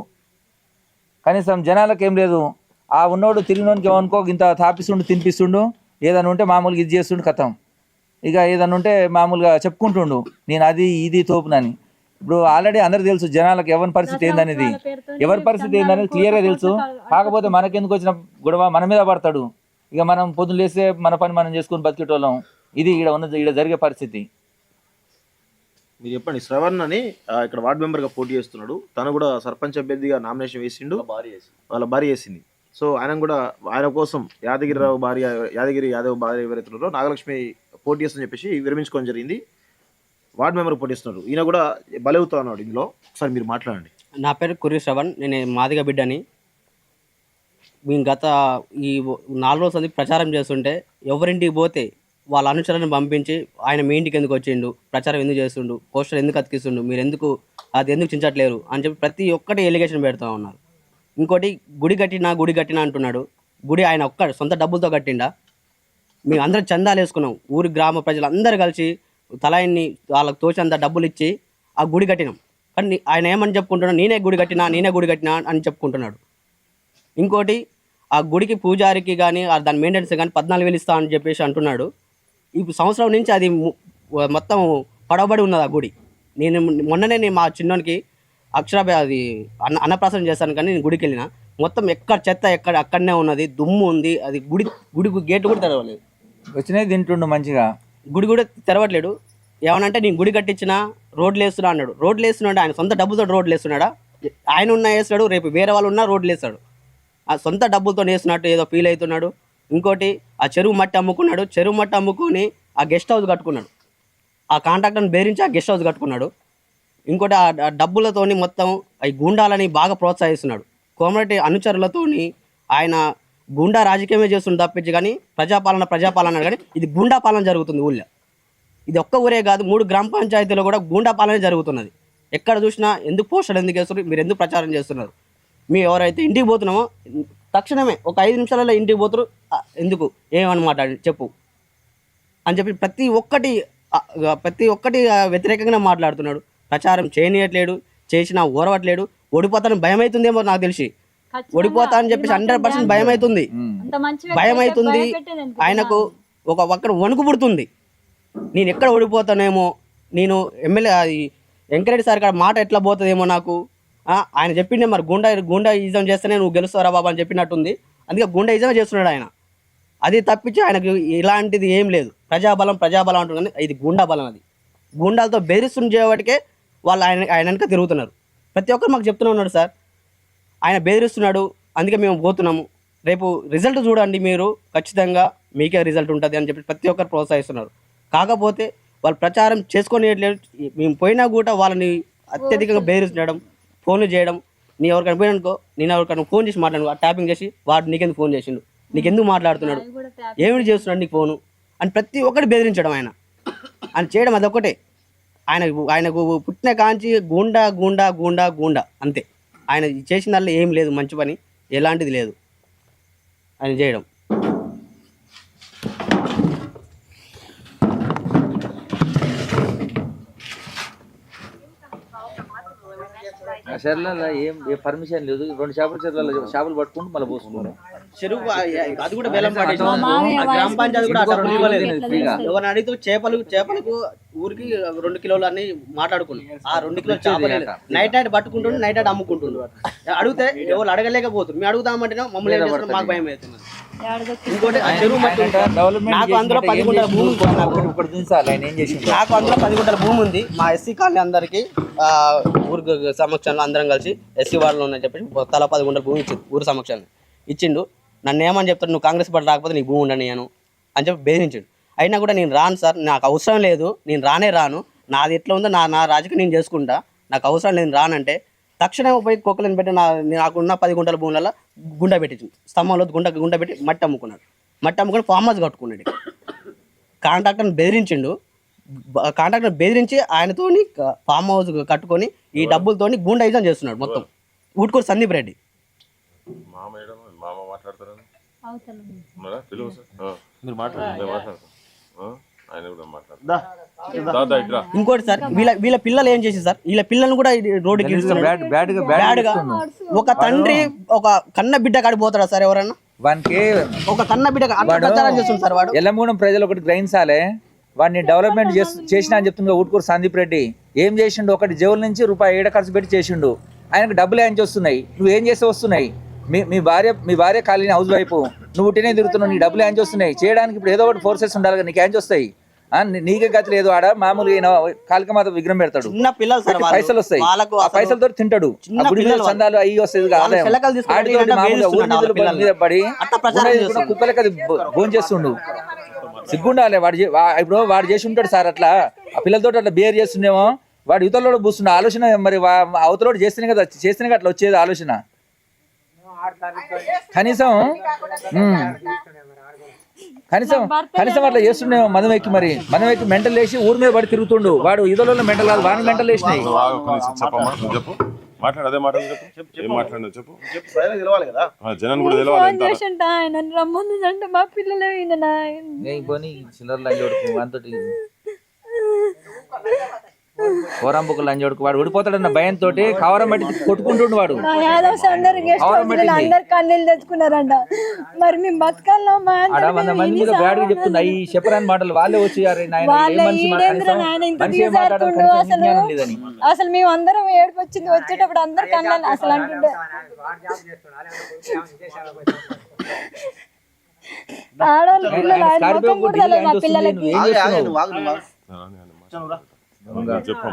కనీసం జనాలకు ఏం లేదు. ఆ ఉన్నోడు తిరిగినోనికి ఏమనుకో ఇంత తాపిస్తుండు, తినిపిస్తుండు. ఏదైనా ఉంటే మామూలుగా ఇది చేస్తుండు, కథం. ఇక ఏదన్నా ఉంటే మామూలుగా చెప్పుకుంటుండు, నేను అది ఇది తోపునని. ఇప్పుడు ఆల్రెడీ అందరికి తెలుసు జనాలకు ఎవరి పరిస్థితి ఏందనేది, ఎవరి పరిస్థితి ఏందనేది క్లియర్గా తెలుసు. కాకపోతే మనకెందుకు వచ్చిన గొడవ మన మీద పడతాడు. ఇక మనం పొద్దున్న లేస్తే మన పని మనం చేసుకుని బతికేటోళ్ళం. ఇది ఈడ జరిగే పరిస్థితి. మీరు చెప్పండి. శ్రవణ్ అని ఇక్కడ వార్డు మెంబర్గా పోటీ చేస్తున్నాడు. తను కూడా సర్పంచ్ అభ్యర్థిగా నామినేషన్ వేసిండు, వాళ్ళ భార్య వేసింది. సో ఆయన కోసం యాదగిరి యాదవ్ భార్య ఎవరైతున్నారో నాగలక్ష్మి పోటీ చేస్తుందని చెప్పేసి విరమించుకోవడం జరిగింది. వార్డు మెంబర్ పోటీ చేస్తున్నారు. ఈయన కూడా బలవుతా ఉన్నాడు ఇందులో. ఒకసారి మీరు మాట్లాడండి. నా పేరు కుర్రి శ్రవణ్, నేను మాదిగ బిడ్డని. మేము గత ఈ 4 రోజుల ప్రచారం చేస్తుంటే ఎవరింటికి పోతే వాళ్ళ అనుచరులను పంపించి ఆయన మీ ఇంటికి ఎందుకు వచ్చిండు, ప్రచారం ఎందుకు చేస్తుండు, పోస్టర్ ఎందుకు అతికిస్తుండు, మీరు ఎందుకు చించట్లేరు అని చెప్పి ప్రతి ఒక్కటి ఎలిగేషన్ పెడతా ఉన్నారు. ఇంకోటి గుడి కట్టినా అంటున్నాడు. గుడి ఆయన సొంత డబ్బులతో కట్టిండా? మేము అందరం చందాలు వేసుకున్నాం. ఊరి గ్రామ ప్రజలందరూ కలిసి తలాయిని వాళ్ళకి తోచినంత డబ్బులు ఇచ్చి ఆ గుడి కట్టినాం. కానీ ఆయన ఏమని చెప్పుకుంటున్నాడు, నేనే గుడి కట్టినా అని చెప్పుకుంటున్నాడు. ఇంకోటి ఆ గుడికి పూజారికి కానీ దాని మెయింటెనెన్స్ కానీ 14,000 ఇస్తా అని చెప్పేసి అంటున్నాడు. ఇప్పుడు సంవత్సరం నుంచి అది మొత్తం పడవబడి ఉన్నది ఆ గుడి. మొన్ననే మా చిన్నోనికి అది అన్నప్రాసనం చేస్తాను, కానీ నేను గుడికి వెళ్ళిన మొత్తం ఎక్కడ చెత్త అక్కడనే ఉన్నది, దుమ్ము ఉంది. అది గుడి గేట్ కూడా తెరవలేదు. వచ్చినది తింటుండు మంచిగా, గుడి కూడా తెరవట్లేడు. ఏమనంటే నేను గుడి కట్టించిన రోడ్లు వేస్తున్నా అన్నాడు. రోడ్లు వేస్తున్నాడు ఆయన సొంత డబ్బులతో రోడ్లు వేస్తున్నాడా? ఆయన వేస్తాడు, రేపు వేరే వాళ్ళు ఉన్నా రోడ్లు వేస్తాడు. ఆ సొంత డబ్బులతో వేస్తున్నట్టు ఏదో ఫీల్ అవుతున్నాడు. ఇంకోటి ఆ చెరువు మట్టి అమ్ముకున్నాడు. చెరువు మట్టి అమ్ముకొని ఆ గెస్ట్ హౌస్ కట్టుకున్నాడు. ఆ కాంట్రాక్టర్ని బేరించి ఆ గెస్ట్ హౌస్ కట్టుకున్నాడు. ఇంకోటి ఆ డబ్బులతోని మొత్తం ఈ గుండాలని బాగా ప్రోత్సహిస్తున్నాడు. కోమరెడ్డి అనుచరులతోని ఆయన గుండా రాజకీయమే చేస్తుంది తప్పించి, కానీ ప్రజాపాలన కానీ ఇది గుండా పాలన జరుగుతుంది ఊళ్ళో. ఇది ఒక్క ఊరే కాదు, 3 గ్రామ పంచాయతీలో కూడా గుండా పాలన జరుగుతున్నది. ఎక్కడ చూసినా ఎందుకు పోస్టర్ ఎందుకు వేస్తున్నారు, మీరు ఎందుకు ప్రచారం చేస్తున్నారు, మేము ఎవరైతే ఇంటికి పోతున్నామో తక్షణమే ఒక 5 నిమిషాలలో ఇంటికి పోతారు, ఎందుకు ఏమన్నమాట చెప్పు అని చెప్పి ప్రతి ఒక్కటి వ్యతిరేకంగా మాట్లాడుతున్నాడు. ప్రచారం చేయనియట్లేడు, చేసినా ఓరవట్లేడు. ఓడిపోతాను భయం అవుతుందేమో నాకు తెలిసి, ఓడిపోతా అని చెప్పేసి 100% భయం అవుతుంది. ఆయనకు ఒక్కడ వణుకు పుడుతుంది. నేను ఎక్కడ ఓడిపోతానేమో, నేను ఎమ్మెల్యే వెంకరెడ్డి సార్ కాడ మాట ఎట్లా పోతుందేమో నాకు. ఆయన చెప్పిండే మరి గుండాయిజం చేస్తేనే నువ్వు గెలుస్తారా బాబా అని చెప్పినట్టుంది. అందుకే గుండాయిజమే చేస్తున్నాడు ఆయన. అది తప్పించి ఆయనకు ఇలాంటిది ఏం లేదు. ప్రజాబలం అంటుంది, కానీ ఇది గుండా బలం. అది గుండాలతో బెదిరిస్తుండే వాటికే వాళ్ళు ఆయన వెనక తిరుగుతున్నారు. ప్రతి ఒక్కరు మాకు చెప్తూనే ఉన్నాడు సార్, ఆయన బెదిరిస్తున్నాడు, అందుకే మేము పోతున్నాము, రేపు రిజల్ట్ చూడండి మీరు, ఖచ్చితంగా మీకే రిజల్ట్ ఉంటుంది అని చెప్పి ప్రతి ఒక్కరు ప్రోత్సహిస్తున్నారు. కాకపోతే వాళ్ళు ప్రచారం చేసుకునేట్లేదు. మేము పోయినా కూడా వాళ్ళని అత్యధికంగా బెదిరించడం, ఫోన్లు చేయడం. నీ ఎవరికైనా పోయినానుకో, నేను ఎవరికైనా ఫోన్ చేసి మాట్లాడు, ట్యాపింగ్ చేసి వాడు నీకెందుకు ఫోన్ చేసిండు, నీకెందుకు మాట్లాడుతున్నాడు, ఏమిటి చేస్తున్నాడు నీకు ఫోను అని ప్రతి ఒక్కటి బెదిరించడం ఆయన చేయడం అదొక్కటే. ఆయనకు పుట్టిన కాంచి గూండా గూండా గూండా గూండా అంతే. ఆయన చేసిన దానిలో ఏం లేదు, మంచి పని ఎలాంటిది లేదు ఆయన చేయడం. ఆ చెర్లలో ఏం పర్మిషన్ లేదు. 2 చేపల చెర్లలో చేపలు పట్టుకుంటూ మళ్ళీ పోసుకున్నాం. చెరువు అది కూడా వేలం పాటేసి గ్రామ పంచాయతీ కూడా అట్లా ఇవ్వలేదు. ఎవరిని అడిగితే చేపలకు ఊరికి 2 కిలోలు అని మాట్లాడుకున్నాం. ఆ 2 కిలోలు చేపలు నైట్ పట్టుకుంటుండు, నైట్ అమ్ముకుంటుండు. అడిగితే ఎవరు అడగలేకపోతుంది. మేము అడుగుతామంటే మమ్మల్ని ఏం చేస్తున్నారు, మాకు భయం అవుతుంది. ఇంకోటి ఆ చెరువు మట్టి నాకు అందులో 10 గుంటల భూమి ఉంది. నాకు అందులో 10 గుంటల భూమి ఉంది. మా ఎస్సీ కాలనీ అందరికి ఊరు సమక్షంలో అందరం కలిసి ఎస్సీ వార్డులో ఉందని చెప్పి తలా 10 గుంటల భూమి ఇచ్చింది. ఊరు సమక్షంలో ఇచ్చిండు. నన్ను ఏమని చెప్తాడు, నువ్వు కాంగ్రెస్ పార్టీ రాకపోతే నీకు భూమి ఉండని నేను అని చెప్పి బెదిరించాడు. అయినా కూడా నేను రాను సార్, నాకు అవసరం లేదు, నేను రాను, నాది ఎట్లా ఉందో నా రాజకీయం నేను చేసుకుంటా, నాకు అవసరం లేదు రానంటే తక్షణమే పోయి కుక్కలను పెట్టి నాకున్న 10 గుంటల భూములలో గుండ పెట్టించింది. స్తంభంలో గుండ పెట్టి మట్టి అమ్ముకుని ఫామ్ హౌస్ కట్టుకున్నాడు. కాంట్రాక్టర్ని బెదిరించి ఆయనతో ఫామ్ హౌస్ కట్టుకొని ఈ డబ్బులతోని గుండాయిజం చేస్తున్నాడు మొత్తం. ఊటుకూరు సందీప్ రెడ్డి ఇంకోటి సార్, వీళ్ళ పిల్లలు ఏం చేసి సార్, వీళ్ళ పిల్లల్ని కూడా రోడ్డుకి బ్యాడ్గా ఒక తండ్రి ఒక కన్న బిడ్డ కాడిపోతాడా సార్ ఎవరన్నా? ఒక కన్న బిడ్డ ప్రచారం చేస్తుంది సార్. వాడు ఎల్లమూడెం ప్రజలు ఒకటి గ్రహించాలి, వాడిని డెవలప్మెంట్ చేసినా అని చెప్తున్నా. ఊటుకూరు సందీప్ రెడ్డి ఏం చేసిండు, ఒకటి జేబుల నుంచి ₹1 ఖర్చు పెట్టి చేసిండు. ఆయనకు డబ్బులు ఏం వస్తున్నాయి, నువ్వు ఏం చేస్తే వస్తున్నాయి? మీ భార్య కాలిన హౌస్ వైఫ్, నువ్వు ఉట్టినే తిరుగుతున్నావు, నీ డబ్బులు ఏం వస్తున్నాయి? చేయడానికి ఇప్పుడు ఏదో ఒకటి ఫోర్సెస్ ఉండాలి కదా, నీకు ఏం వస్తాయి? నీకే గతి లేదు. ఆడ మామూలుగా కాళిక మాత విగ్రహం పెడతాడు, పైసలు వస్తాయి, ఆ పైసలతో తింటాడు, చందాలు అవి వస్తాయి మీద పడి కుక్కలకి అది భోజనం చేస్తుండు. సిగ్గుండాలి. ఇప్పుడు వాడు చేసి ఉంటాడు సార్ అట్లా, ఆ పిల్లలతో అట్లా బిహేవ్ చేస్తుండేమో. వాడు యువతలో పూస్తున్న ఆలోచన మరి అవతలోడు చేస్తేనే కదా అట్లా వచ్చేది ఆలోచన. కనీసం అట్లా చేస్తుండేమో. మనం ఎక్కి మెంటల్ వేసి ఊరి మీద పడి తిరుగుతుండు. వాడు ఇదోళ్ళ మెంటల్ కాదు, వాడిని మెంటల్ వేసినాయి. రమ్మంటే మా పిల్లలే కోరంబుకు లంజోడుకు వాడు ఓడిపోతాడన్న భయంతో కవరం బట్టి కొట్టుకుంటుండు. వాడు అందరు కన్నీళ్ళు తెచ్చుకున్నారంట. మరి మేము బతకాల్లో 100 మంది మీద బ్యాడ్గా చెప్తున్నా ఈ చెప్పరాని మాటలు. వాళ్ళే వచ్చారు, అసలు మేము అందరం ఏడుపు వచ్చింది. వచ్చేటప్పుడు అందరు కన్నాలి అసలు అంటుండే. ఆడవాళ్ళు పిల్లలు ఆయన ముఖం కూడా తెలియదు మా పిల్లలకి. చెప్పు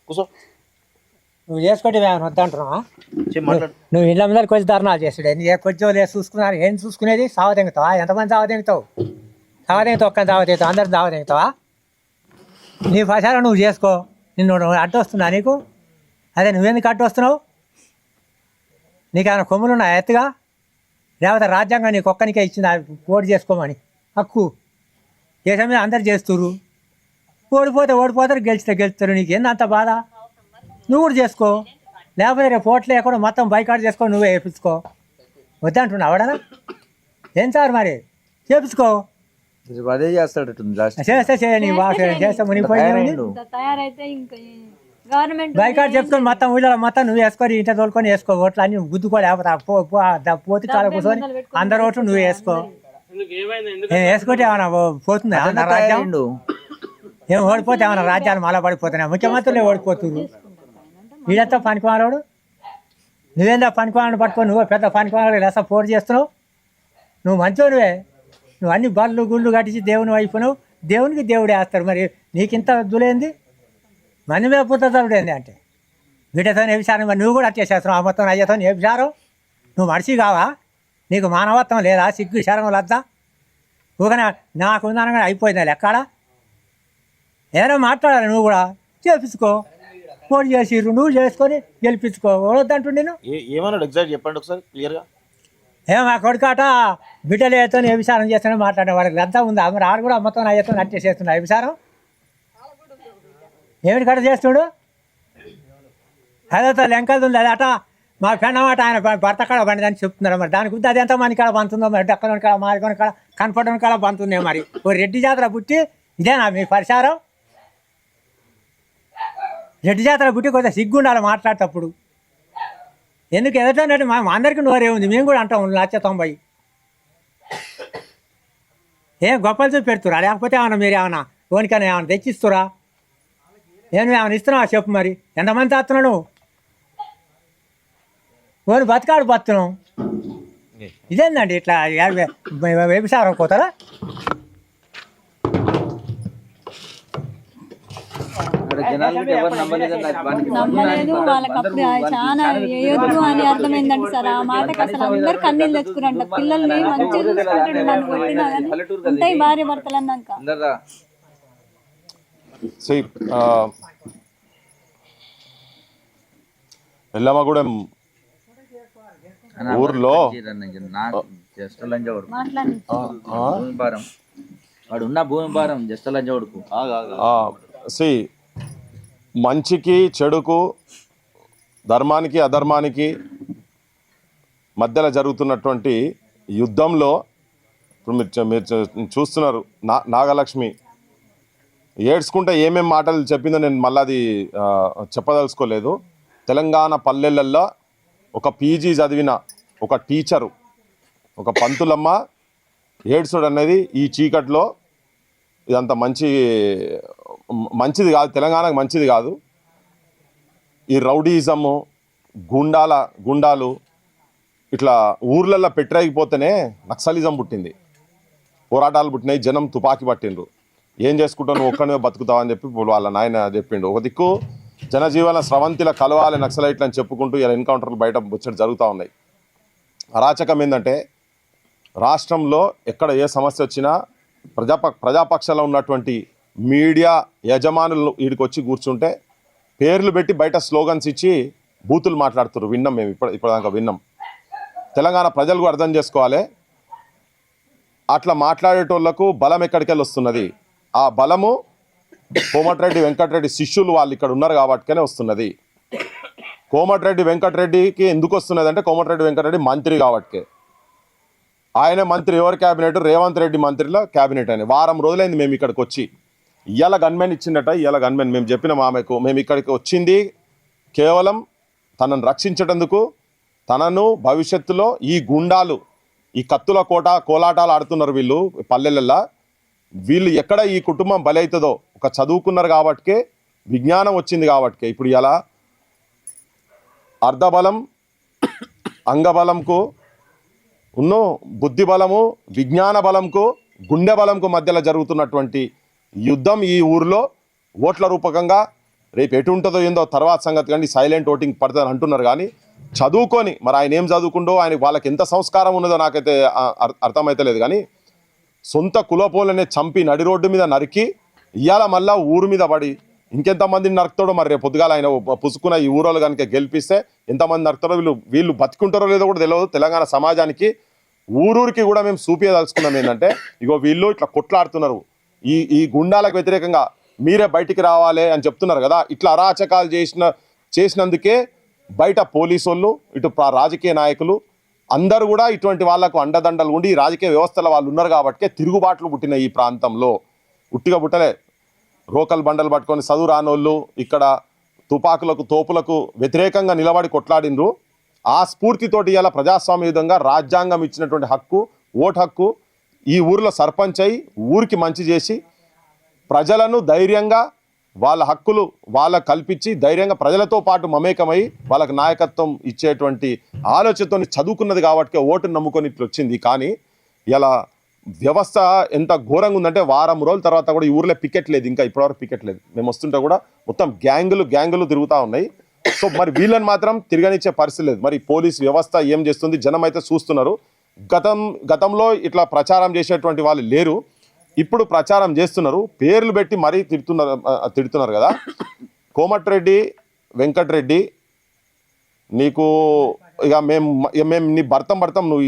కూర్చో. నువ్వు చేసుకుంటే వద్దంటున్నావా? నువ్వు ఇళ్ళ ముందరికి వచ్చి ధర్నాలు చేస్తాడు. కొంచెం లేదు చూసుకున్నారు. ఏం చూసుకునేది? సావ తెంగుతావా? ఎంతమంది సావ తెంగుతావు? ఒక్కని సావ తెంగుతావు, అందరిని సావ తెంగుతావా? నీ ప్రచారం నువ్వు చేసుకో. నిన్ను అడ్డు వస్తున్నా నీకు? అదే నువ్వెందుకు అడ్డు వస్తున్నావు? నీకేమైనా కొమ్ములు ఉన్నాయా ఎత్తుగా? లేకపోతే రాజ్యాంగం నీకు ఒక్కనికే ఇచ్చింది ఓటు చేసుకోమని హక్కు? దేశం మీద అందరు చేస్తున్నారు. ఓడిపోతారు, గెలుస్తారు. నీకు ఏందంత బాధ? నువ్వు కూడా చేసుకో. లేకపోతే రేపు ఓట్లు లేకుండా మొత్తం బైకాట్ చేసుకో, నువ్వే వేయించుకో. వద్దంటున్నావు అవడనా? ఏం సార్ మరి చేపించుకో. అదే చేస్తాడు. చేస్తే మునిగిపోయింది. బైకాట్ చెప్పుకొని మొత్తం ఊళ్ళో మొత్తం నువ్వు వేసుకొని ఇంట తోలుకొని వేసుకో. ఓట్లు అన్ని గుద్దుకో. లేకపోతే పోతి కాల కూర్చొని అందరు ఓట్లు నువ్వు వేసుకో. వేసుకుంటే ఏమన్నా పోతుంది? ఏమన్నా రాజ్యం ఏం ఓడిపోతే ఏమన్నా రాజ్యాలు మళ్ళా పడిపోతున్నాయి? ముఖ్యమంత్రులే ఓడిపోతున్నారు. వీళ్ళంతా పనికిమాలోడు. నువ్వేందా పనికిమాలను పట్టుకొని నువ్వు పెద్ద పనికిమాలు లేసా పోటీ చేస్తున్నావు? నువ్వు మంచోనివే. నువ్వు అన్ని బళ్ళు గుళ్ళు కట్టించి దేవుని అయిపోయినావు. దేవునికి దేవుడే వేస్తారు. మరి నీకింత దులేంది మనమే పుట్టేంది అంటే వీటితో వ్యభిచారం. మరి నువ్వు కూడా అట్టే చేస్తున్నావు. ఆ మొత్తం అయ్యతో వ్యభిచారం. నువ్వు మనిషి కావా? నీకు మానవత్వం లేదా? సిగ్గు శరం లద్దా? ఊకనే నాకు ఉందనగా అయిపోయిందా ఎక్కడ? ఏదో మాట్లాడాలి. నువ్వు కూడా చేపించుకో. పోటీ చేసిర్రు, నువ్వు చేసుకొని గెలిపించుకో. వద్దంటు నేను ఏమన్నాడు ఎగ్జాక్ట్ చెప్పండి ఒకసారి క్లియర్గా. మా కొడుకాట బిడ్డలు ఏతో వ్యభిచారం చేస్తూనే మాట్లాడే వాడికి లద్దా ఉందా? మరి ఆడు కూడా మొత్తం అయ్యతో అట్టే చేస్తున్నా వ్యభిచారం. ఏమిటి కట్ట చేస్తుడు? అదేతో లెంకలు ఉంది. అది అట మా పెన్నమాట ఆయన భర్త కాడ బండిదని చెప్తున్నారు. మరి దానికి ఉంది అది ఎంత మంది కాడ బంతుందో మరి డక్కని కాడ మాదికొని కాడ కనపడని కాడ బంతుందే. మరి ఓ రెడ్డి జాతర పుట్టి ఇదేనా మీ పరిసారం? రెడ్డి జాతర పుట్టి కొంచెం సిగ్గుండాలి మాట్లాడేటప్పుడు. ఎందుకు ఎదుటన్నట్టు మా అందరికీ నోరే ఉంది. మేము కూడా అంటాం 1,90,000. ఏం గొప్పలు చూపి పెడుతురా? లేకపోతే ఏమన్నా మీరు ఏమన్నా ఓనికైనా ఏమన్నా తెచ్చిస్తురా? ఏమైనా ఇస్తున్నావా చెప్పు. మరి ఎంతమంది తాస్తున్నావు నువ్వు? ఓని బతకాడు బతున్నావు. ఇదేందండి ఇట్లా వ్యభిచారం పోతారా? నమ్మలేదు. వాళ్ళకి అప్పుడు చాలా వేయొద్దు అని అర్థమైందండి సార్. ఆ మాటకి అసలు అందరు కన్నీళ్ళు తెచ్చుకురంట. పిల్లల్ని మంచిగా చూసుకుంటాడు. నన్ను కొట్టినా కానీ ఉంటాయి భార్య భర్తలు అన్నాక. ఎల్లమ్మగూడెం ఊర్లో వాడు ఉన్న భూమి భారం జస్ట్ లంచోడుకు. మంచికి చెడుకు, ధర్మానికి అధర్మానికి మధ్యలో జరుగుతున్నటువంటి యుద్ధంలో ఇప్పుడు మీరు చూస్తున్నారు. నాగలక్ష్మి ఏడ్చుకుంటే ఏమేం మాటలు చెప్పిందో నేను మళ్ళీ అది చెప్పదలుచుకోలేదు. తెలంగాణ పల్లెలల్లో ఒక పీజీ చదివిన ఒక టీచరు, ఒక పంతులమ్మ ఏడ్చుడు అనేది ఈ చీకట్లో ఇదంతా మంచిది కాదు. తెలంగాణకు మంచిది కాదు. ఈ రౌడీజము, గుండాలు ఇట్లా ఊర్లల్లో పెట్టరేగిపోతేనే నక్సలిజం పుట్టింది, పోరాటాలు పుట్టినాయి, జనం తుపాకీ పట్టిండ్రు. ఏం చేసుకుంటావు నువ్వు ఒక్కనే బతుకుతావు అని చెప్పి వాళ్ళ నాయన చెప్పిండు. ఒక దిక్కు జనజీవన స్రవంతిల కలవాలి నక్సలైట్లు అని చెప్పుకుంటూ ఇలా ఎన్కౌంటర్లు బయట ముచ్చట జరుగుతూ ఉన్నాయి. అరాచకం ఏంటంటే రాష్ట్రంలో ఎక్కడ ఏ సమస్య వచ్చినా ప్రజాపక్షంలో ఉన్నటువంటి మీడియా యజమానులు వీడికి వచ్చి కూర్చుంటే పేర్లు పెట్టి బయట స్లోగన్స్ ఇచ్చి బూతులు మాట్లాడుతున్నారు. విన్నాం మేము ఇప్పటిదాకా విన్నాం. తెలంగాణ ప్రజలు కూడా అర్థం చేసుకోవాలి. అట్లా మాట్లాడేటోళ్లకు బలం ఎక్కడికి వెళ్ళి వస్తున్నది. ఆ బలము కోమటిరెడ్డి వెంకటరెడ్డి శిష్యులు వాళ్ళు ఇక్కడ ఉన్నారు కాబట్టినే వస్తున్నది. కోమటిరెడ్డి వెంకటరెడ్డికి ఎందుకు వస్తున్నది అంటే కోమటిరెడ్డి వెంకటరెడ్డి మంత్రి కాబట్టికే. ఆయన మంత్రి ఎవరి క్యాబినెట్? రేవంత్ రెడ్డి మంత్రిలో క్యాబినెట్ అని. వారం రోజులైంది మేము ఇక్కడికి వచ్చి. ఇవాళ గన్మెన్ ఇచ్చిందట. ఇవాళ గన్మెన్ మేము చెప్పిన ఆమెకు మేము ఇక్కడికి వచ్చింది కేవలం తనను రక్షించేటందుకు. తనను భవిష్యత్తులో ఈ గుండాలు, ఈ కత్తుల కోలాటాలు ఆడుతున్నారు వీళ్ళు పల్లెలల్లో. వీళ్ళు ఎక్కడ ఈ కుటుంబం బలవుతుందో ఒక చదువుకున్నారు కాబట్టికే, విజ్ఞానం వచ్చింది కాబట్టికే ఇప్పుడు ఇలా అర్ధబలం అంగబలంకు బుద్ధి బలము విజ్ఞాన బలంకు గుండె బలంకు మధ్యలో జరుగుతున్నటువంటి యుద్ధం ఈ ఊరిలో ఓట్ల రూపకంగా రేపు ఎటు ఉంటుందో ఏందో తర్వాత సంగతి. కానీ సైలెంట్ ఓటింగ్ పడుతుంది అంటున్నారు. కానీ చదువుకొని మరి ఆయన ఏం చదువుకుంటో ఆయన వాళ్ళకి ఎంత సంస్కారం ఉన్నదో నాకైతే అర్థమైతే లేదు. కానీ సొంత కులపోలనే చంపి నడి రోడ్డు మీద నరికి ఇవాళ మళ్ళా ఊరు మీద పడి ఇంకెంతమందిని నరుకుతాడో మరి రేపు పొద్దుగాల ఆయన పుసుకున్న ఈ ఊరోళ్ళు కనుక గెలిపిస్తే ఎంతమంది నరుకుతారో వీళ్ళు బతుకుంటారో లేదో కూడా తెలియదు. తెలంగాణ సమాజానికి ఊరూరికి కూడా మేము చూపించదలుచుకున్నాం ఏంటంటే ఇగో వీళ్ళు ఇట్లా కొట్లాడుతున్నారు, ఈ గుండాలకు వ్యతిరేకంగా మీరే బయటికి రావాలి అని చెప్తున్నారు కదా. ఇట్లా అరాచకాలు చేసినందుకే బయట పోలీసు వాళ్ళు ఇటు రాజకీయ నాయకులు అందరూ కూడా ఇటువంటి వాళ్లకు అండదండలు ఉండి ఈ రాజకీయ వ్యవస్థల వాళ్ళు ఉన్నారు కాబట్టి తిరుగుబాట్లు పుట్టిన ఈ ప్రాంతంలో ఉట్టిగా పుట్టలే. రోకల్ బండలు పట్టుకొని చదువు రానోళ్ళు ఇక్కడ తుపాకులకు తోపులకు వ్యతిరేకంగా నిలబడి కొట్లాడినరు. ఆ స్ఫూర్తితోటి ఇలా ప్రజాస్వామ్యయుతంగా రాజ్యాంగం ఇచ్చినటువంటి హక్కు, ఓటు హక్కు ఈ ఊరిలో సర్పంచ్ అయి ఊరికి మంచి చేసి ప్రజలను ధైర్యంగా వాళ్ళ హక్కులు వాళ్ళకు కల్పించి ధైర్యంగా ప్రజలతో పాటు మమేకమై వాళ్ళకు నాయకత్వం ఇచ్చేటువంటి ఆలోచనతో చదువుకున్నది కాబట్టి ఓటును నమ్ముకొని ఇట్లా వచ్చింది. కానీ ఇలా వ్యవస్థ ఎంత ఘోరంగా ఉందంటే వారం రోజుల తర్వాత కూడా ఈ ఊర్లో పికెట్ లేదు, ఇంకా ఇప్పటివరకు పికెట్ లేదు. మేము వస్తుంటే కూడా మొత్తం గ్యాంగులు తిరుగుతూ ఉన్నాయి. సో మరి వీళ్ళని మాత్రం తిరగనిచ్చే పరిస్థితి లేదు. మరి పోలీస్ వ్యవస్థ ఏం చేస్తుంది జనం అయితే చూస్తున్నారు. గతంలో ఇట్లా ప్రచారం చేసేటువంటి వాళ్ళు లేరు, ఇప్పుడు ప్రచారం చేస్తున్నారు, పేర్లు పెట్టి మరీ తిడుతున్నారు కదా. కోమటిరెడ్డి వెంకటరెడ్డి నీకు ఇక మేము నీ భర్తం నువ్వు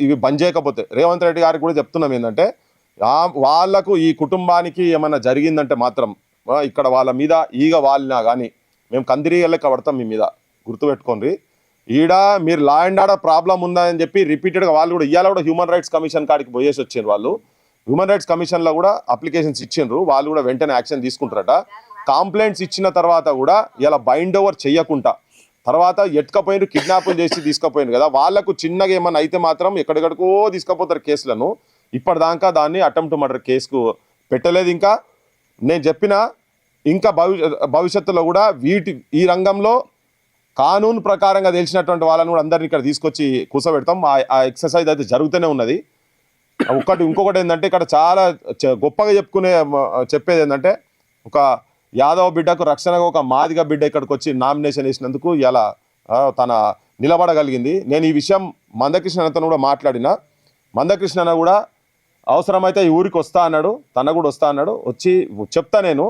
ఇవి బంద్ చేయకపోతే, రేవంత్ రెడ్డి గారికి కూడా చెప్తున్నాం ఏంటంటే వాళ్ళకు ఈ కుటుంబానికి ఏమైనా జరిగిందంటే మాత్రం ఇక్కడ వాళ్ళ మీద ఈగ వాలినా కానీ మేము కందిరీగలకి పడతాం మీ మీద, గుర్తుపెట్టుకోండి. ఈడ మీరు లా అండ్ ఆర్డర్ ప్రాబ్లం ఉందని చెప్పి రిపీటెడ్గా వాళ్ళు కూడా ఇవాళ కూడా హ్యూమన్ రైట్స్ కమిషన్ కాడికి పోయేసి వచ్చారు. వాళ్ళు హ్యూమన్ రైట్స్ కమిషన్లో కూడా అప్లికేషన్స్ ఇచ్చిండ్రు, వాళ్ళు కూడా వెంటనే యాక్షన్ తీసుకుంటారట. కంప్లైంట్స్ ఇచ్చిన తర్వాత కూడా ఇలా బైండ్ ఓవర్ చెయ్యకుండా తర్వాత ఎట్టుకపోయినారు, కిడ్నాప్లు చేసి తీసుకుపోయినారు కదా. వాళ్ళకు చిన్నగా ఏమన్నా అయితే మాత్రం ఎక్కడికడికో తీసుకుపోతారు కేసులను. ఇప్పటిదాకా దాన్ని అటెంప్ట్ మర్డర్ కేసుకు పెట్టలేదు. ఇంకా నేను చెప్పిన ఇంకా భవిష్యత్తులో కూడా ఈ రంగంలో కానూన్ ప్రకారంగా తెలిసినటువంటి వాళ్ళని కూడా అందరినీ ఇక్కడ తీసుకొచ్చి కూర్చోబెడతాం. ఆ ఎక్సర్సైజ్ అయితే జరుగుతూనే ఉన్నది. ఇంకొకటి ఏంటంటే ఇక్కడ చాలా గొప్పగా చెప్పేది ఏంటంటే ఒక యాదవ బిడ్డకు రక్షణగా ఒక మాదిగ బిడ్డ ఇక్కడికి వచ్చి నామినేషన్ వేసినందుకు ఇలా తన నిలబడగలిగింది. నేను ఈ విషయం మందకృష్ణతో కూడా మాట్లాడిన. మందకృష్ణ కూడా అవసరమైతే ఈ ఊరికి వస్తా అన్నాడు, తన కూడా వస్తా అన్నాడు. వచ్చి చెప్తా నేను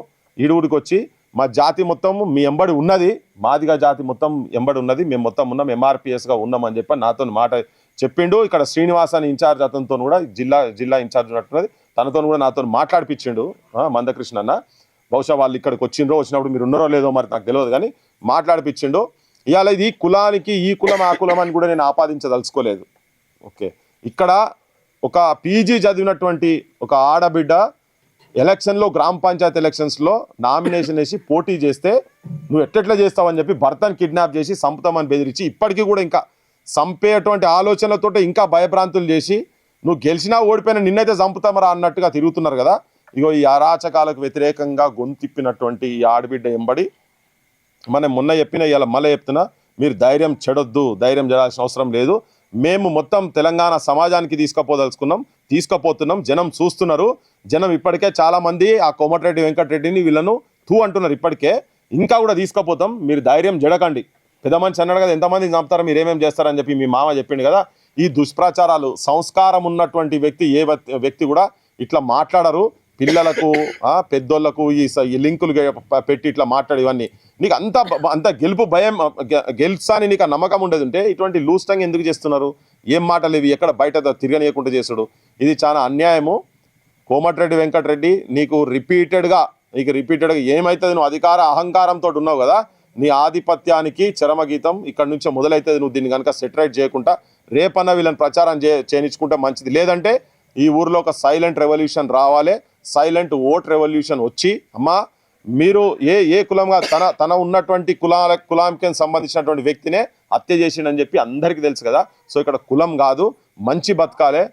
ఊరికి వచ్చి మా జాతి మొత్తం మీ ఎంబడి ఉన్నది, మాదిగా జాతి మొత్తం ఎంబడి ఉన్నది, మేము మొత్తం ఉన్నాం, ఎంఆర్పిఎస్గా ఉన్నామని చెప్పి నాతో మాట చెప్పిండు. ఇక్కడ శ్రీనివాస్ అని ఇన్ఛార్జ్ అతనితో కూడా జిల్లా ఇన్ఛార్జ్ ఉన్నట్టున్నది, తనతో కూడా నాతో మాట్లాడిపించిండు మందకృష్ణ అన్న. బహుశా వాళ్ళు ఇక్కడికి వచ్చినప్పుడు మీరు ఉన్నారో లేదో మరి నాకు తెలియదు, కానీ మాట్లాడిపించిండు. ఇవాళ ఇది కులానికి ఈ కులం ఆ కులం అని కూడా నేను ఆపాదించదలుచుకోలేదు. ఓకే, ఇక్కడ ఒక పీజీ చదివినటువంటి ఒక ఆడబిడ్డ ఎలక్షన్లో గ్రామ పంచాయతీ ఎలక్షన్స్లో నామినేషన్ వేసి పోటీ చేస్తే నువ్వు ఎట్లా చేస్తావని చెప్పి భర్తను కిడ్నాప్ చేసి సంపుతామని బెదిరించి ఇప్పటికీ కూడా ఇంకా చంపేటువంటి ఆలోచనలతో ఇంకా భయభ్రాంతులు చేసి నువ్వు గెలిచినా ఓడిపోయినా నిన్నైతే చంపుతామరా అన్నట్టుగా తిరుగుతున్నారు కదా. ఇగో ఈ అరాచకాలకు వ్యతిరేకంగా గొంతిప్పినటువంటి ఈ ఆడబిడ్డ ఎంబడి మనం మొన్న చెప్పిన ఇలా మళ్ళీ చెప్తున్నా, మీరు ధైర్యం చేయాల్సిన అవసరం లేదు. మేము మొత్తం తెలంగాణ సమాజానికి తీసుకుపోతున్నాం. జనం చూస్తున్నారు. జనం ఇప్పటికే చాలామంది ఆ కోమటిరెడ్డి వెంకటరెడ్డిని వీళ్ళను అంటున్నారు. ఇప్పటికే ఇంకా కూడా తీసుకుపోతాం, మీరు ధైర్యం జడకండి. పెద్ద మనిషి అన్నాడు కదా, ఎంతమంది చంపుతారో మీరు ఏమేమి చేస్తారని చెప్పి మీ మామ చెప్పిండు కదా. ఈ దుష్ప్రచారాలు, సంస్కారం ఉన్నటువంటి వ్యక్తి కూడా ఇట్లా మాట్లాడరు. పిల్లలకు పెద్దోళ్లకు ఈ లింకులు పెట్టి ఇట్లా మాట్లాడి ఇవన్నీ నీకు అంత గెలుపు భయం గెలుస్తాని నీకు ఆ నమ్మకం ఉండేది ఉంటే ఇటువంటి లూజ్ టంగ్ ఎందుకు చేస్తున్నారు? ఏం మాటలు ఇవి? ఎక్కడ బయట తిరగనీయకుండా చేసుడు ఇది చాలా అన్యాయము. కోమటిరెడ్డి వెంకటరెడ్డి నీకు రిపీటెడ్గా ఏమైతుంది, నువ్వు అధికార అహంకారంతో ఉన్నావు కదా, నీ ఆధిపత్యానికి చరమగీతం ఇక్కడ నుంచే మొదలైతుంది. నువ్వు దీన్ని కనుక సెటరైట్ చేయకుండా రేపన్న వీళ్ళని ప్రచారం చేయించుకుంటే మంచిది. లేదంటే ఈ ఊర్లో ఒక సైలెంట్ రెవల్యూషన్ రావాలి, సైలెంట్ ఓట్ రెవల్యూషన్ వచ్చి అమ్మా మీరు ఏ కులంగా తన ఉన్నటువంటి కులానికి సంబంధించినటువంటి వ్యక్తినే హత్య చేసిండని చెప్పి అందరికీ తెలుసు కదా. సో ఇక్కడ కులం కాదు, మంచి బతకాలే,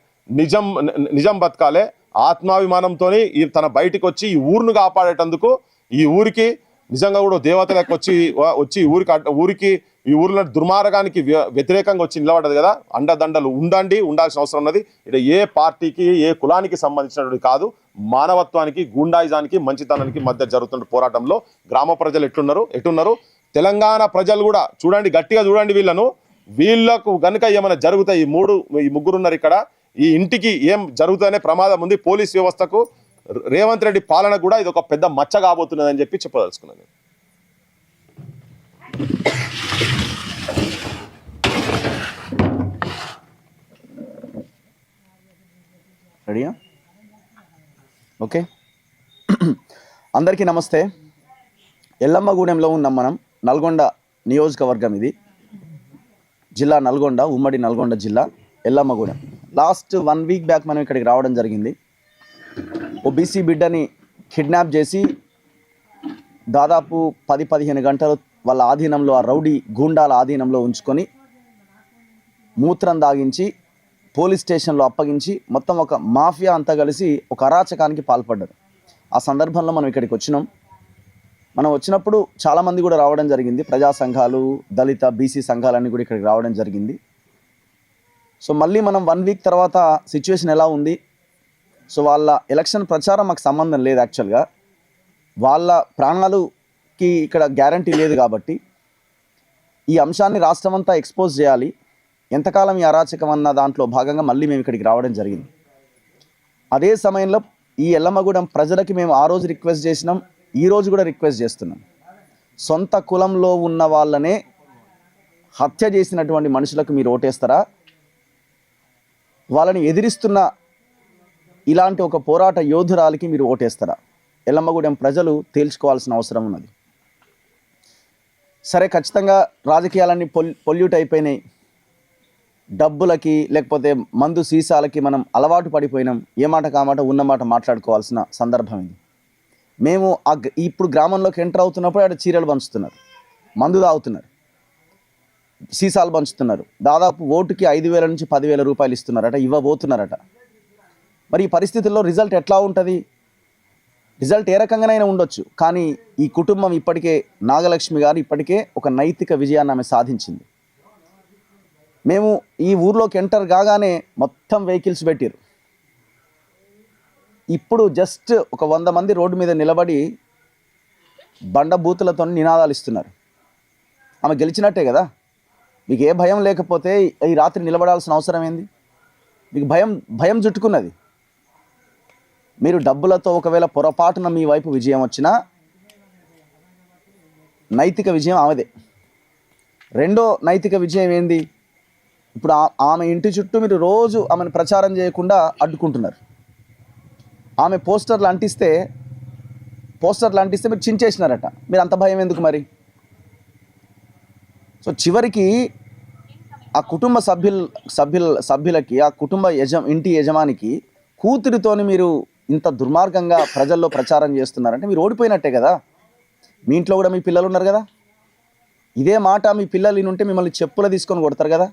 నిజం బతకాలే, ఆత్మాభిమానంతో తన బయటికి వచ్చి ఈ ఊరును కాపాడేటందుకు ఈ ఊరికి నిజంగా కూడా దేవతలకు వచ్చి ఈ ఊరిలో దుర్మార్గానికి వ్యతిరేకంగా వచ్చి నిలబడ్డది కదా. అండదండలు ఉండాల్సిన అవసరం ఉన్నది. ఇక్కడ ఏ పార్టీకి ఏ కులానికి సంబంధించినటువంటి కాదు, మానవత్వానికి గూండాయిజానికి మంచితనానికి మధ్య జరుగుతున్న పోరాటంలో గ్రామ ప్రజలు ఎట్టున్నారు. తెలంగాణ ప్రజలు కూడా చూడండి, గట్టిగా చూడండి. వీళ్ళకు గనుక ఏమైనా జరుగుతాయి, ఈ ముగ్గురున్నారు ఇక్కడ, ఈ ఇంటికి ఏం జరుగుతాయనే ప్రమాదం ఉంది. పోలీస్ వ్యవస్థకు రేవంత్ రెడ్డి పాలన కూడా ఇది ఒక పెద్ద మచ్చ కాబోతున్నదని చెప్పి చెప్పదలుచుకున్నాను. రెడీయా? ఓకే, అందరికీ నమస్తే. ఎల్లమ్మగూడెంలో ఉన్నాం మనం. నల్గొండ నియోజకవర్గం ఇది, జిల్లా నల్గొండ, ఉమ్మడి నల్గొండ జిల్లా, ఎల్లమ్మగూడెం. లాస్ట్ 1 వీక్ బ్యాక్ మనం ఇక్కడికి రావడం జరిగింది. ఓబీసీ బిడ్డని కిడ్నాప్ చేసి దాదాపు 10-15 గంటలు వాళ్ళ ఆధీనంలో, ఆ రౌడీ గూండాల ఆధీనంలో ఉంచుకొని మూత్రం దాగించి పోలీస్ స్టేషన్లో అప్పగించి మొత్తం ఒక మాఫియా అంతా కలిసి ఒక అరాచకానికి పాల్పడ్డారు. ఆ సందర్భంలో మనం ఇక్కడికి వచ్చినాం. మనం వచ్చినప్పుడు చాలామంది కూడా రావడం జరిగింది. ప్రజా సంఘాలు, దళిత బీసీ సంఘాలన్నీ కూడా ఇక్కడికి రావడం జరిగింది. సో మళ్ళీ మనం 1 వీక్ తర్వాత సిచ్యువేషన్ ఎలా ఉంది, సో వాళ్ళ ఎలక్షన్ ప్రచారం మాకు సంబంధం లేదు. యాక్చువల్గా వాళ్ళ ప్రాణాలుకి ఇక్కడ గ్యారంటీ లేదు కాబట్టి ఈ అంశాన్ని రాష్ట్రం అంతా ఎక్స్పోజ్ చేయాలి. ఎంతకాలం ఈ అరాచకం అన్న దాంట్లో భాగంగా మళ్ళీ మేము ఇక్కడికి రావడం జరిగింది. అదే సమయంలో ఈ ఎల్లమ్మగూడెం ప్రజలకి మేము ఆ రోజు రిక్వెస్ట్ చేసినాం, ఈ రోజు కూడా రిక్వెస్ట్ చేస్తున్నాం. సొంత కులంలో ఉన్న వాళ్ళనే హత్య చేసినటువంటి మనుషులకు మీరు ఓటేస్తారా? వాళ్ళని ఎదిరిస్తున్న ఇలాంటి ఒక పోరాట యోధురాలికి మీరు ఓటేస్తారా? ఎల్లమ్మగూడెం ప్రజలు తేల్చుకోవాల్సిన అవసరం ఉన్నది. సరే, ఖచ్చితంగా రాజకీయాలన్నీ పొల్యూట్ అయిపోయినాయి. డబ్బులకి లేకపోతే మందు సీసాలకి మనం అలవాటు పడిపోయినాం. ఏ మాట కామాట ఉన్నమాట మాట్లాడుకోవాల్సిన సందర్భం ఇది. మేము ఇప్పుడు గ్రామంలోకి ఎంటర్ అవుతున్నప్పుడు అక్కడ చీరలు పంచుతున్నారు, మందు తాగుతున్నారు, సీసాలు పంచుతున్నారు. దాదాపు ఓటుకి 5,000 నుంచి 10,000 రూపాయలు ఇస్తున్నారట, ఇవ్వబోతున్నారట. మరి ఈ పరిస్థితుల్లో రిజల్ట్ ఎట్లా ఉంటుంది? రిజల్ట్ ఏ రకంగానైనా ఉండొచ్చు, కానీ ఈ కుటుంబం ఇప్పటికే, నాగలక్ష్మి గారు ఇప్పటికే ఒక నైతిక విజయాన్ని ఆమె సాధించింది. మేము ఈ ఊర్లోకి ఎంటర్ కాగానే మొత్తం వెహికల్స్ పెట్టారు. ఇప్పుడు జస్ట్ ఒక 100 మంది రోడ్డు మీద నిలబడి బండ బూతులతో నినాదాలు ఇస్తున్నారు. ఆమె గెలిచినట్టే కదా. మీకు ఏ భయం లేకపోతే ఈ రాత్రి నిలబడాల్సిన అవసరం ఏంది? మీకు భయం చుట్టుకున్నది. మీరు డబ్బులతో ఒకవేళ పొరపాటున మీ వైపు విజయం వచ్చినా నైతిక విజయం ఆమెదే. రెండో నైతిక విజయం ఏంది? ఇప్పుడు ఆమె ఇంటి చుట్టూ మీరు రోజు ఆమెను ప్రచారం చేయకుండా అడ్డుకుంటున్నారు. ఆమె పోస్టర్లు అంటిస్తే మీరు చించేసినారట. మీరు అంత భయం ఎందుకు మరి? సో చివరికి ఆ కుటుంబ సభ్యులకి, ఆ కుటుంబ ఇంటి యజమానికి కూతురితోని మీరు ఇంత దుర్మార్గంగా ప్రజల్లో ప్రచారం చేస్తున్నారంటే మీరు ఓడిపోయినట్టే కదా. మీ ఇంట్లో కూడా మీ పిల్లలు ఉన్నారు కదా. ఇదే మాట మీ పిల్లలు ఉంటే మిమ్మల్ని చెప్పులు తీసుకొని కొడతారు కదా.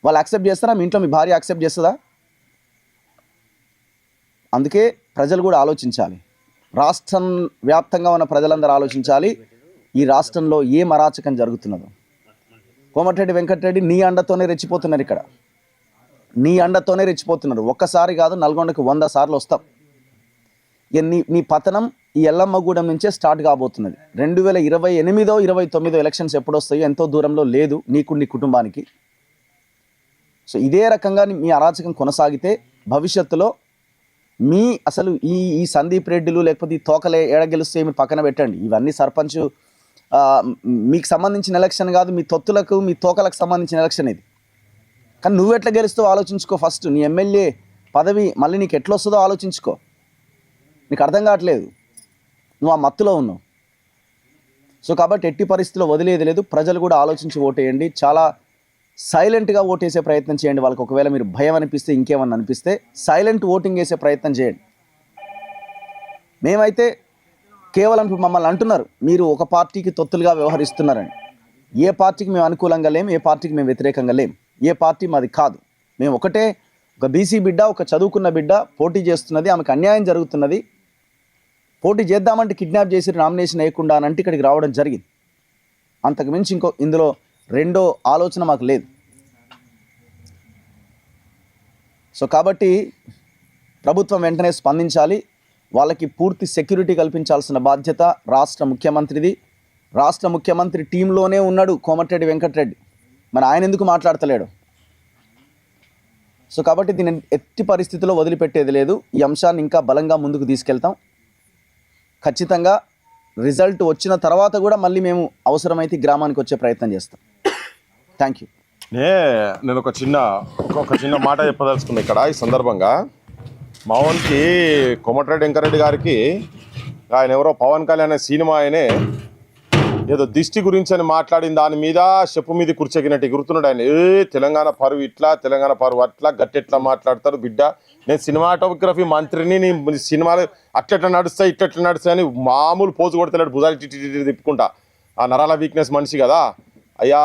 వాళ్ళు యాక్సెప్ట్ చేస్తారా? మీ ఇంట్లో మీ భార్య యాక్సెప్ట్ చేస్తుందా? అందుకే ప్రజలు కూడా ఆలోచించాలి. రాష్ట్రం వ్యాప్తంగా ఉన్న ప్రజలందరూ ఆలోచించాలి. ఈ రాష్ట్రంలో ఏం అరాచకం జరుగుతున్నదో. కోమటిరెడ్డి వెంకటరెడ్డి నీ అండతోనే రెచ్చిపోతున్నారు. ఇక్కడ నీ అండతోనే రెచ్చిపోతున్నారు. ఒక్కసారి కాదు, నల్గొండకు 100 సార్లు వస్తాం. ఇక నీ పతనం ఈ ఎల్లమ్మగూడెం నుంచే స్టార్ట్ కాబోతున్నది. 2028, 29 ఎలక్షన్స్ ఎప్పుడు వస్తాయో ఎంతో దూరంలో లేదు నీకు, నీ కుటుంబానికి. సో ఇదే రకంగా మీ అరాచకం కొనసాగితే భవిష్యత్తులో అసలు ఈ సందీప్ రెడ్డిలు లేకపోతే ఈ తోకలే ఏడగెలుస్తే మీరు పక్కన పెట్టండి. ఇవన్నీ సర్పంచ్ మీకు సంబంధించిన ఎలక్షన్ కాదు, మీ తొత్తులకు మీ తోకలకు సంబంధించిన ఎలక్షన్ ఇది. కానీ నువ్వు ఎట్లా గెలుస్తావో ఆలోచించుకో. ఫస్ట్ నీ ఎమ్మెల్యే పదవి మళ్ళీ నీకు ఎట్లా వస్తుందో ఆలోచించుకో. నీకు అర్థం కావట్లేదు, నువ్వు ఆ మత్తులో ఉన్నావు. సో కాబట్టి ఎట్టి పరిస్థితుల్లో వదిలేది లేదు. ప్రజలు కూడా ఆలోచించి ఓటేయండి. చాలా సైలెంట్గా ఓటేసే ప్రయత్నం చేయండి. వాళ్ళకి ఒకవేళ మీరు భయం అనిపిస్తే, ఇంకేమన్నా అనిపిస్తే సైలెంట్ ఓటింగ్ వేసే ప్రయత్నం చేయండి. మేమైతే కేవలం ఇప్పుడు మమ్మల్ని అంటున్నారు మీరు ఒక పార్టీకి తొత్తులుగా వ్యవహరిస్తున్నారని. ఏ పార్టీకి మేము అనుకూలంగా లేం, ఏ పార్టీకి మేము వ్యతిరేకంగా లేం. ఏ పార్టీ మాది కాదు. మేము ఒకటే, ఒక బీసీ బిడ్డ, ఒక చదువుకున్న బిడ్డ పోటీ చేస్తున్నది, ఆమెకు అన్యాయం జరుగుతున్నది. పోటీ చేద్దామంటే కిడ్నాప్ చేసి నామినేషన్ వేయకుండా అని అంటే ఇక్కడికి రావడం జరిగింది. అంతకుమించి ఇందులో రెండో ఆలోచన మాకు లేదు. సో కాబట్టి ప్రభుత్వం వెంటనే స్పందించాలి. వాళ్ళకి పూర్తి సెక్యూరిటీ కల్పించాల్సిన బాధ్యత రాష్ట్ర ముఖ్యమంత్రిది. రాష్ట్ర ముఖ్యమంత్రి టీంలోనే ఉన్నాడు కోమటిరెడ్డి వెంకటరెడ్డి. మరి ఆయన ఎందుకు మాట్లాడతలేడు? సో కాబట్టి దీన్ని ఎట్టి పరిస్థితుల్లో వదిలిపెట్టేది లేదు. ఈ అంశాన్ని ఇంకా బలంగా ముందుకు తీసుకెళ్తాం. ఖచ్చితంగా రిజల్ట్ వచ్చిన తర్వాత కూడా మళ్ళీ మేము అవసరమైతే గ్రామానికి వచ్చే ప్రయత్నం చేస్తాం. Thank you. నేను ఒక చిన్న మాట చెప్పదలుచుకున్నా ఇక్కడ ఈ సందర్భంగా. మావన్కి కోమటిరెడ్డి వెంకరెడ్డి గారికి ఆయన ఎవరో పవన్ కళ్యాణ్ సినిమా ఆయనే ఏదో దిష్టి గురించి అని మాట్లాడిన దాని మీద చెప్పు మీద కూర్చోగినట్టు ఎగురుతున్నాడు ఆయన. తెలంగాణ పరువు ఇట్లా, తెలంగాణ పరువు అట్లా, గట్టెట్లా మాట్లాడతారు బిడ్డ, నేను సినిమాటోగ్రఫీ మంత్రిని, నీ సినిమాలు అట్లెట్లా నడుస్తాయి ఇట్లెట్లా నడుస్తాయి అని మామూలు పోజు కొడతలేడు, భుజాలు టిట్టి తిప్పుకుంటా. ఆ నరాల వీక్నెస్ మనిషి కదా. అయ్యా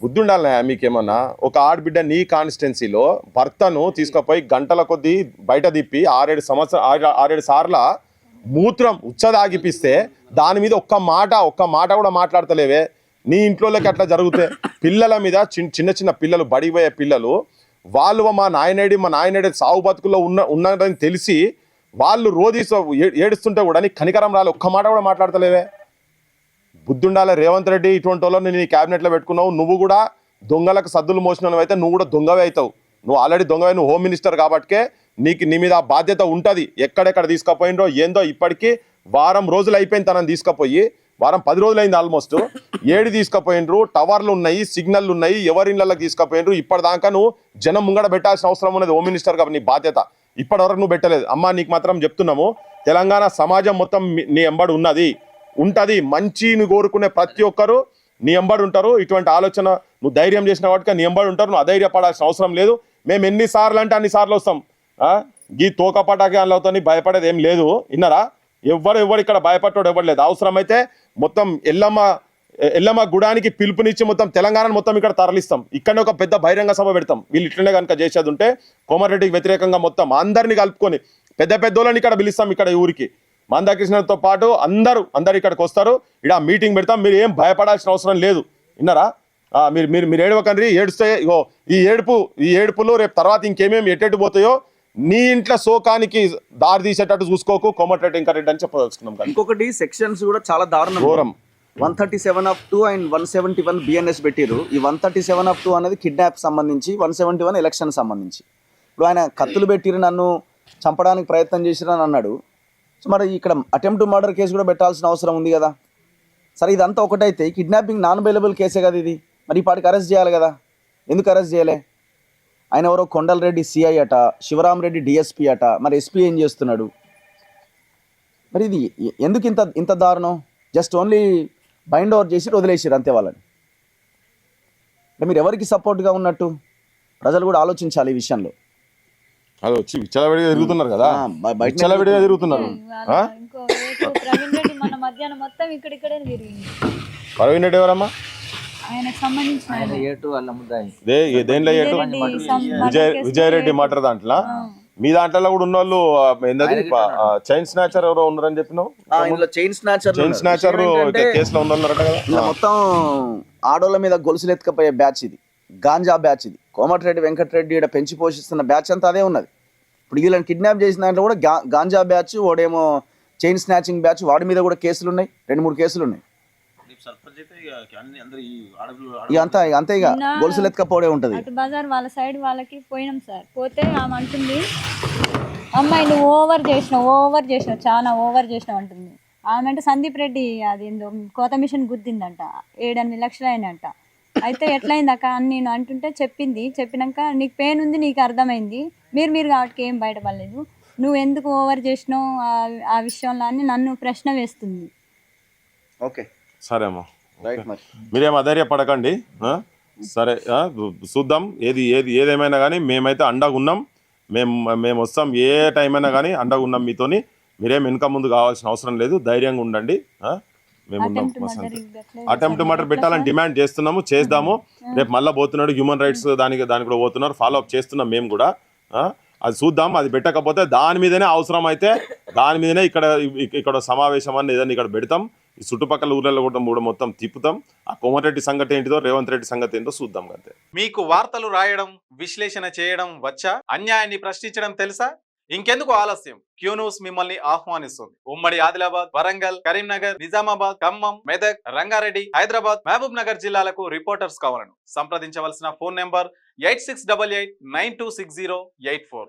బుద్ధి ఉండాలన్నా మీకేమన్నా. ఒక ఆడబిడ్డ నీ కాన్స్టిట్యున్సీలో భర్తను తీసుకుపోయి గంటల కొద్దీ బయట తిప్పి 6-7 సార్ల మూత్రం ఉచ్చదాగిపిస్తే దాని మీద ఒక్క మాట కూడా మాట్లాడతలేవే. నీ ఇంట్లోకి అట్లా జరిగితే పిల్లల మీద చిన్న పిల్లలు, బడిపోయే పిల్లలు వాళ్ళు మా నాయనేడి సాగు బతుకుల్లో ఉన్నదని తెలిసి వాళ్ళు రోజు ఏడుస్తుంటే కూడా నీకు కనికరం రాలే, ఒక్క మాట కూడా మాట్లాడతలేవే. బుద్ధి ఉండాలి రేవంత్ రెడ్డి, ఇటువంటి వాళ్ళని నీ క్యాబినెట్లో పెట్టుకున్నావు. నువ్వు కూడా దొంగలకు సద్దులు మోసినవి అయితే నువ్వు కూడా దొంగవే అవుతావు. నువ్వు ఆల్రెడీ దొంగవే, నువ్వు హోమ్ మినిస్టర్ కాబట్టికే నీ మీద ఆ బాధ్యత ఉంటుంది. ఎక్కడెక్కడ తీసుకుపోయినరో ఏందో ఇప్పటికీ వారం రోజులు అయిపోయింది తనని తీసుకుపోయి, వారం 10 రోజులు అయింది ఆల్మోస్ట్. 7 తీసుకుపోయినరు, టవర్లు ఉన్నాయి, సిగ్నల్లు ఉన్నాయి, ఎవరి ఇళ్ళకి తీసుకుపోయినరు. ఇప్పటిదాకా నువ్వు జనం ముంగడ పెట్టాల్సిన అవసరం ఉన్నది హోమ్ మినిస్టర్ కాబట్టి నీ బాధ్యత. ఇప్పటివరకు నువ్వు పెట్టలేదు. అమ్మ నీకు మాత్రం చెప్తున్నాము, తెలంగాణ సమాజం మొత్తం నీ ఎంబడి ఉంటుంది. మంచిని కోరుకునే ప్రతి ఒక్కరు నీ ఎంబడి ఉంటారు. ఇటువంటి ఆలోచన నువ్వు ధైర్యం చేసిన వాటికి నీ ఎంబడి ఉంటారు. నువ్వు అధైర్యపడాల్సిన అవసరం లేదు. మేము ఎన్నిసార్లు అంటే అన్నిసార్లు వస్తాం. గీ తోకపాటాకి అందులో భయపడేది ఏం లేదు. విన్నారా? ఎవరు ఇక్కడ భయపడ్డాడు ఎవరు లేదు. అవసరమైతే మొత్తం ఎల్లమ్మ గుడానికి పిలుపునిచ్చి మొత్తం తెలంగాణను మొత్తం ఇక్కడ తరలిస్తాం. ఇక్కడనే ఒక పెద్ద బహిరంగ సభ పెడతాం. వీళ్ళు ఇట్లనే కనుక చేసేది ఉంటే కోమటిరెడ్డికి వ్యతిరేకంగా మొత్తం అందరినీ కలుపుకొని పెద్దోళ్ళని ఇక్కడ పిలుస్తాం. ఇక్కడ ఈ ఊరికి మందాకృష్ణతో పాటు అందరు ఇక్కడికి వస్తారు. ఇక్కడ మీటింగ్ పెడతాం. మీరు ఏం భయపడాల్సిన అవసరం లేదు. విన్నారా? మీరు ఏడవకండి. ఏడుస్తే ఈ ఏడుపులు రేపు తర్వాత ఇంకేమేమి ఎట్టెట్టు పోతాయో నీ ఇంట్లో శోకానికి దారి తీసేటట్టు చూసుకోకు. కోమటిరెడ్డి వెంకటరెడ్డి అని చెప్పదలుచుకున్నాం. ఇంకొకటి సెక్షన్స్ కూడా చాలా దారుణం. ఘోరం. 137(2) అండ్ 171 బిఎన్ఎస్ పెట్టిరు. ఈ 137(2) అనేది కిడ్నాప్ సంబంధించి, 171 ఎలక్షన్ సంబంధించి. ఇప్పుడు ఆయన కత్తులు పెట్టిరు, నన్ను చంపడానికి ప్రయత్నం చేసిరని అన్నాడు. సో మరి ఇక్కడ అటెంప్ట్ మర్డర్ కేసు కూడా పెట్టాల్సిన అవసరం ఉంది కదా. సరే ఇదంతా ఒకటైతే కిడ్నాపింగ్ నాన్ అవైలబుల్ కేసే కదా ఇది. మరి ఈ పాటికి అరెస్ట్ చేయాలి కదా. ఎందుకు అరెస్ట్ చేయలే? ఆయన ఎవరో కొండలరెడ్డి సిఐ అట, శివరామరెడ్డి డిఎస్పీ అట. మరి ఎస్పీ ఏం చేస్తున్నాడు? మరి ఇది ఎందుకు ఇంత దారుణం? జస్ట్ ఓన్లీ బైండ్ ఓవర్ చేసి వదిలేసారు అంతే వాళ్ళని. మీరు ఎవరికి సపోర్ట్గా ఉన్నట్టు ప్రజలు కూడా ఆలోచించాలి ఈ విషయంలో. అది వచ్చి విచ్చలవిడిగా తిరుగుతున్నారు కదా, విచ్చలవిడిగా తిరుగుతున్నారు. ఇంకో ప్రవీణ్ రెడ్డి మన మధ్యాహ్నం మొత్తం ఇక్కడిక్కడే తిరిగింది. ప్రవీణ్ రెడ్డి ఎవరమ్మా? ఆయనకు సంబంధించిన దేనిలో విజయరెడ్డి మాటర్ దాంట్లో మీ దాంట్లో కూడా ఉన్న వాళ్ళు ఏంటది చైన్ స్నాచర్ ఎవరో ఉన్నారని చెప్పినావు. చైన్ స్నాచర్ కేసులో ఉన్నారట కదా. మొత్తం ఆడోళ్ళ మీద గొలుసులు ఎత్తుకపోయే బ్యాచ్ ఇది, గాంజా బ్యాచ్ ఇది. కోమటిరెడ్డి వెంకటరెడ్డి ఇక్కడ పెంచి పోషిస్తున్న బ్యాచ్ అంతా అదే ఉన్నది. ఇప్పుడు వీళ్ళని కిడ్నాప్ చేసిన దాంట్లో కూడా గాంజా బ్యాచ్, వాడేమో చైన్ స్నాచింగ్ బ్యాచ్, వాడి మీద కూడా కేసులు ఉన్నాయి. 2-3 కేసులు ఉన్నాయి. అంతే ఇక గొలుసులు ఎత్తుకపోవడే ఉంటది. అటు బజార్ వాళ్ళ సైడ్ వాళ్ళకి పోయినాం సార్. పోతే ఆమె అంటుంది, అమ్మాయి నువ్వు ఓవర్ చేసినావు చాలా ఓవర్ చేసినావు అంటుంది. ఆమె అంటే సందీప్ రెడ్డి అది ఏందో కోత మిషన్ గుద్దిందంట, 7-8 లక్షలు అయినంట. అయితే ఎట్లయింది అక్క అని నేను అంటుంటే చెప్పినాక నీకు పెయిన్ ఉంది, నీకు అర్థమైంది, మీరు కాబట్టి ఏం బయటపడలేదు, నువ్వు ఎందుకు ఓవర్ చేసినావు ఆ విషయంలో అని నన్ను ప్రశ్న వేస్తుంది. ఓకే సరే అమ్మా, మీరేం అధైర్యపడకండి. సరే చూద్దాం. ఏదేమైనా కానీ మేమైతే అండగా ఉన్నాం. మేము వస్తాం. ఏ టైం అయినా కానీ అండగా ఉన్నాం మీతోని. మీరేం వెనుక ముందు కావాల్సిన అవసరం లేదు. ధైర్యంగా ఉండండి. మేము ఉన్నాం. అటెంప్ట్ మర్డర్ పెట్టాలని డిమాండ్ చేద్దాము. రేపు మళ్ళీ పోతున్నాడు హ్యూమన్ రైట్స్ దానికి కూడా పోతున్నారు. ఫాలో అప్ చేస్తున్నాం మేము కూడా. అది చూద్దాం. అది పెట్టకపోతే దాని మీదనే అవసరం అయితే దాని మీదనే ఇక్కడ సమావేశం అని ఏదైనా ఇక్కడ పెడతాం. ఈ చుట్టుపక్కల ఊర్లలో కూడా మొత్తం తిప్పుతాం. ఆ కోమటిరెడ్డి సంగతి ఏంటిదో, రేవంత్ రెడ్డి సంగతి ఏంటో చూద్దాం అంతే. మీకు వార్తలు రాయడం, విశ్లేషణ చేయడం వచ్చా? అన్యాయాన్ని ప్రశ్నించడం తెలుసా? ఇంకెందుకు ఆలస్యం? క్యూ న్యూస్ మిమ్మల్ని ఆహ్వానిస్తుంది. ఉమ్మడి ఆదిలాబాద్, వరంగల్, కరీంనగర్, నిజామాబాద్, ఖమ్మం, మెదక్, రంగారెడ్డి, హైదరాబాద్, మహబూబ్ నగర్ జిల్లాలకు రిపోర్టర్స్ కావాలను సంప్రదించవలసిన ఫోన్ నెంబర్ 8688926084.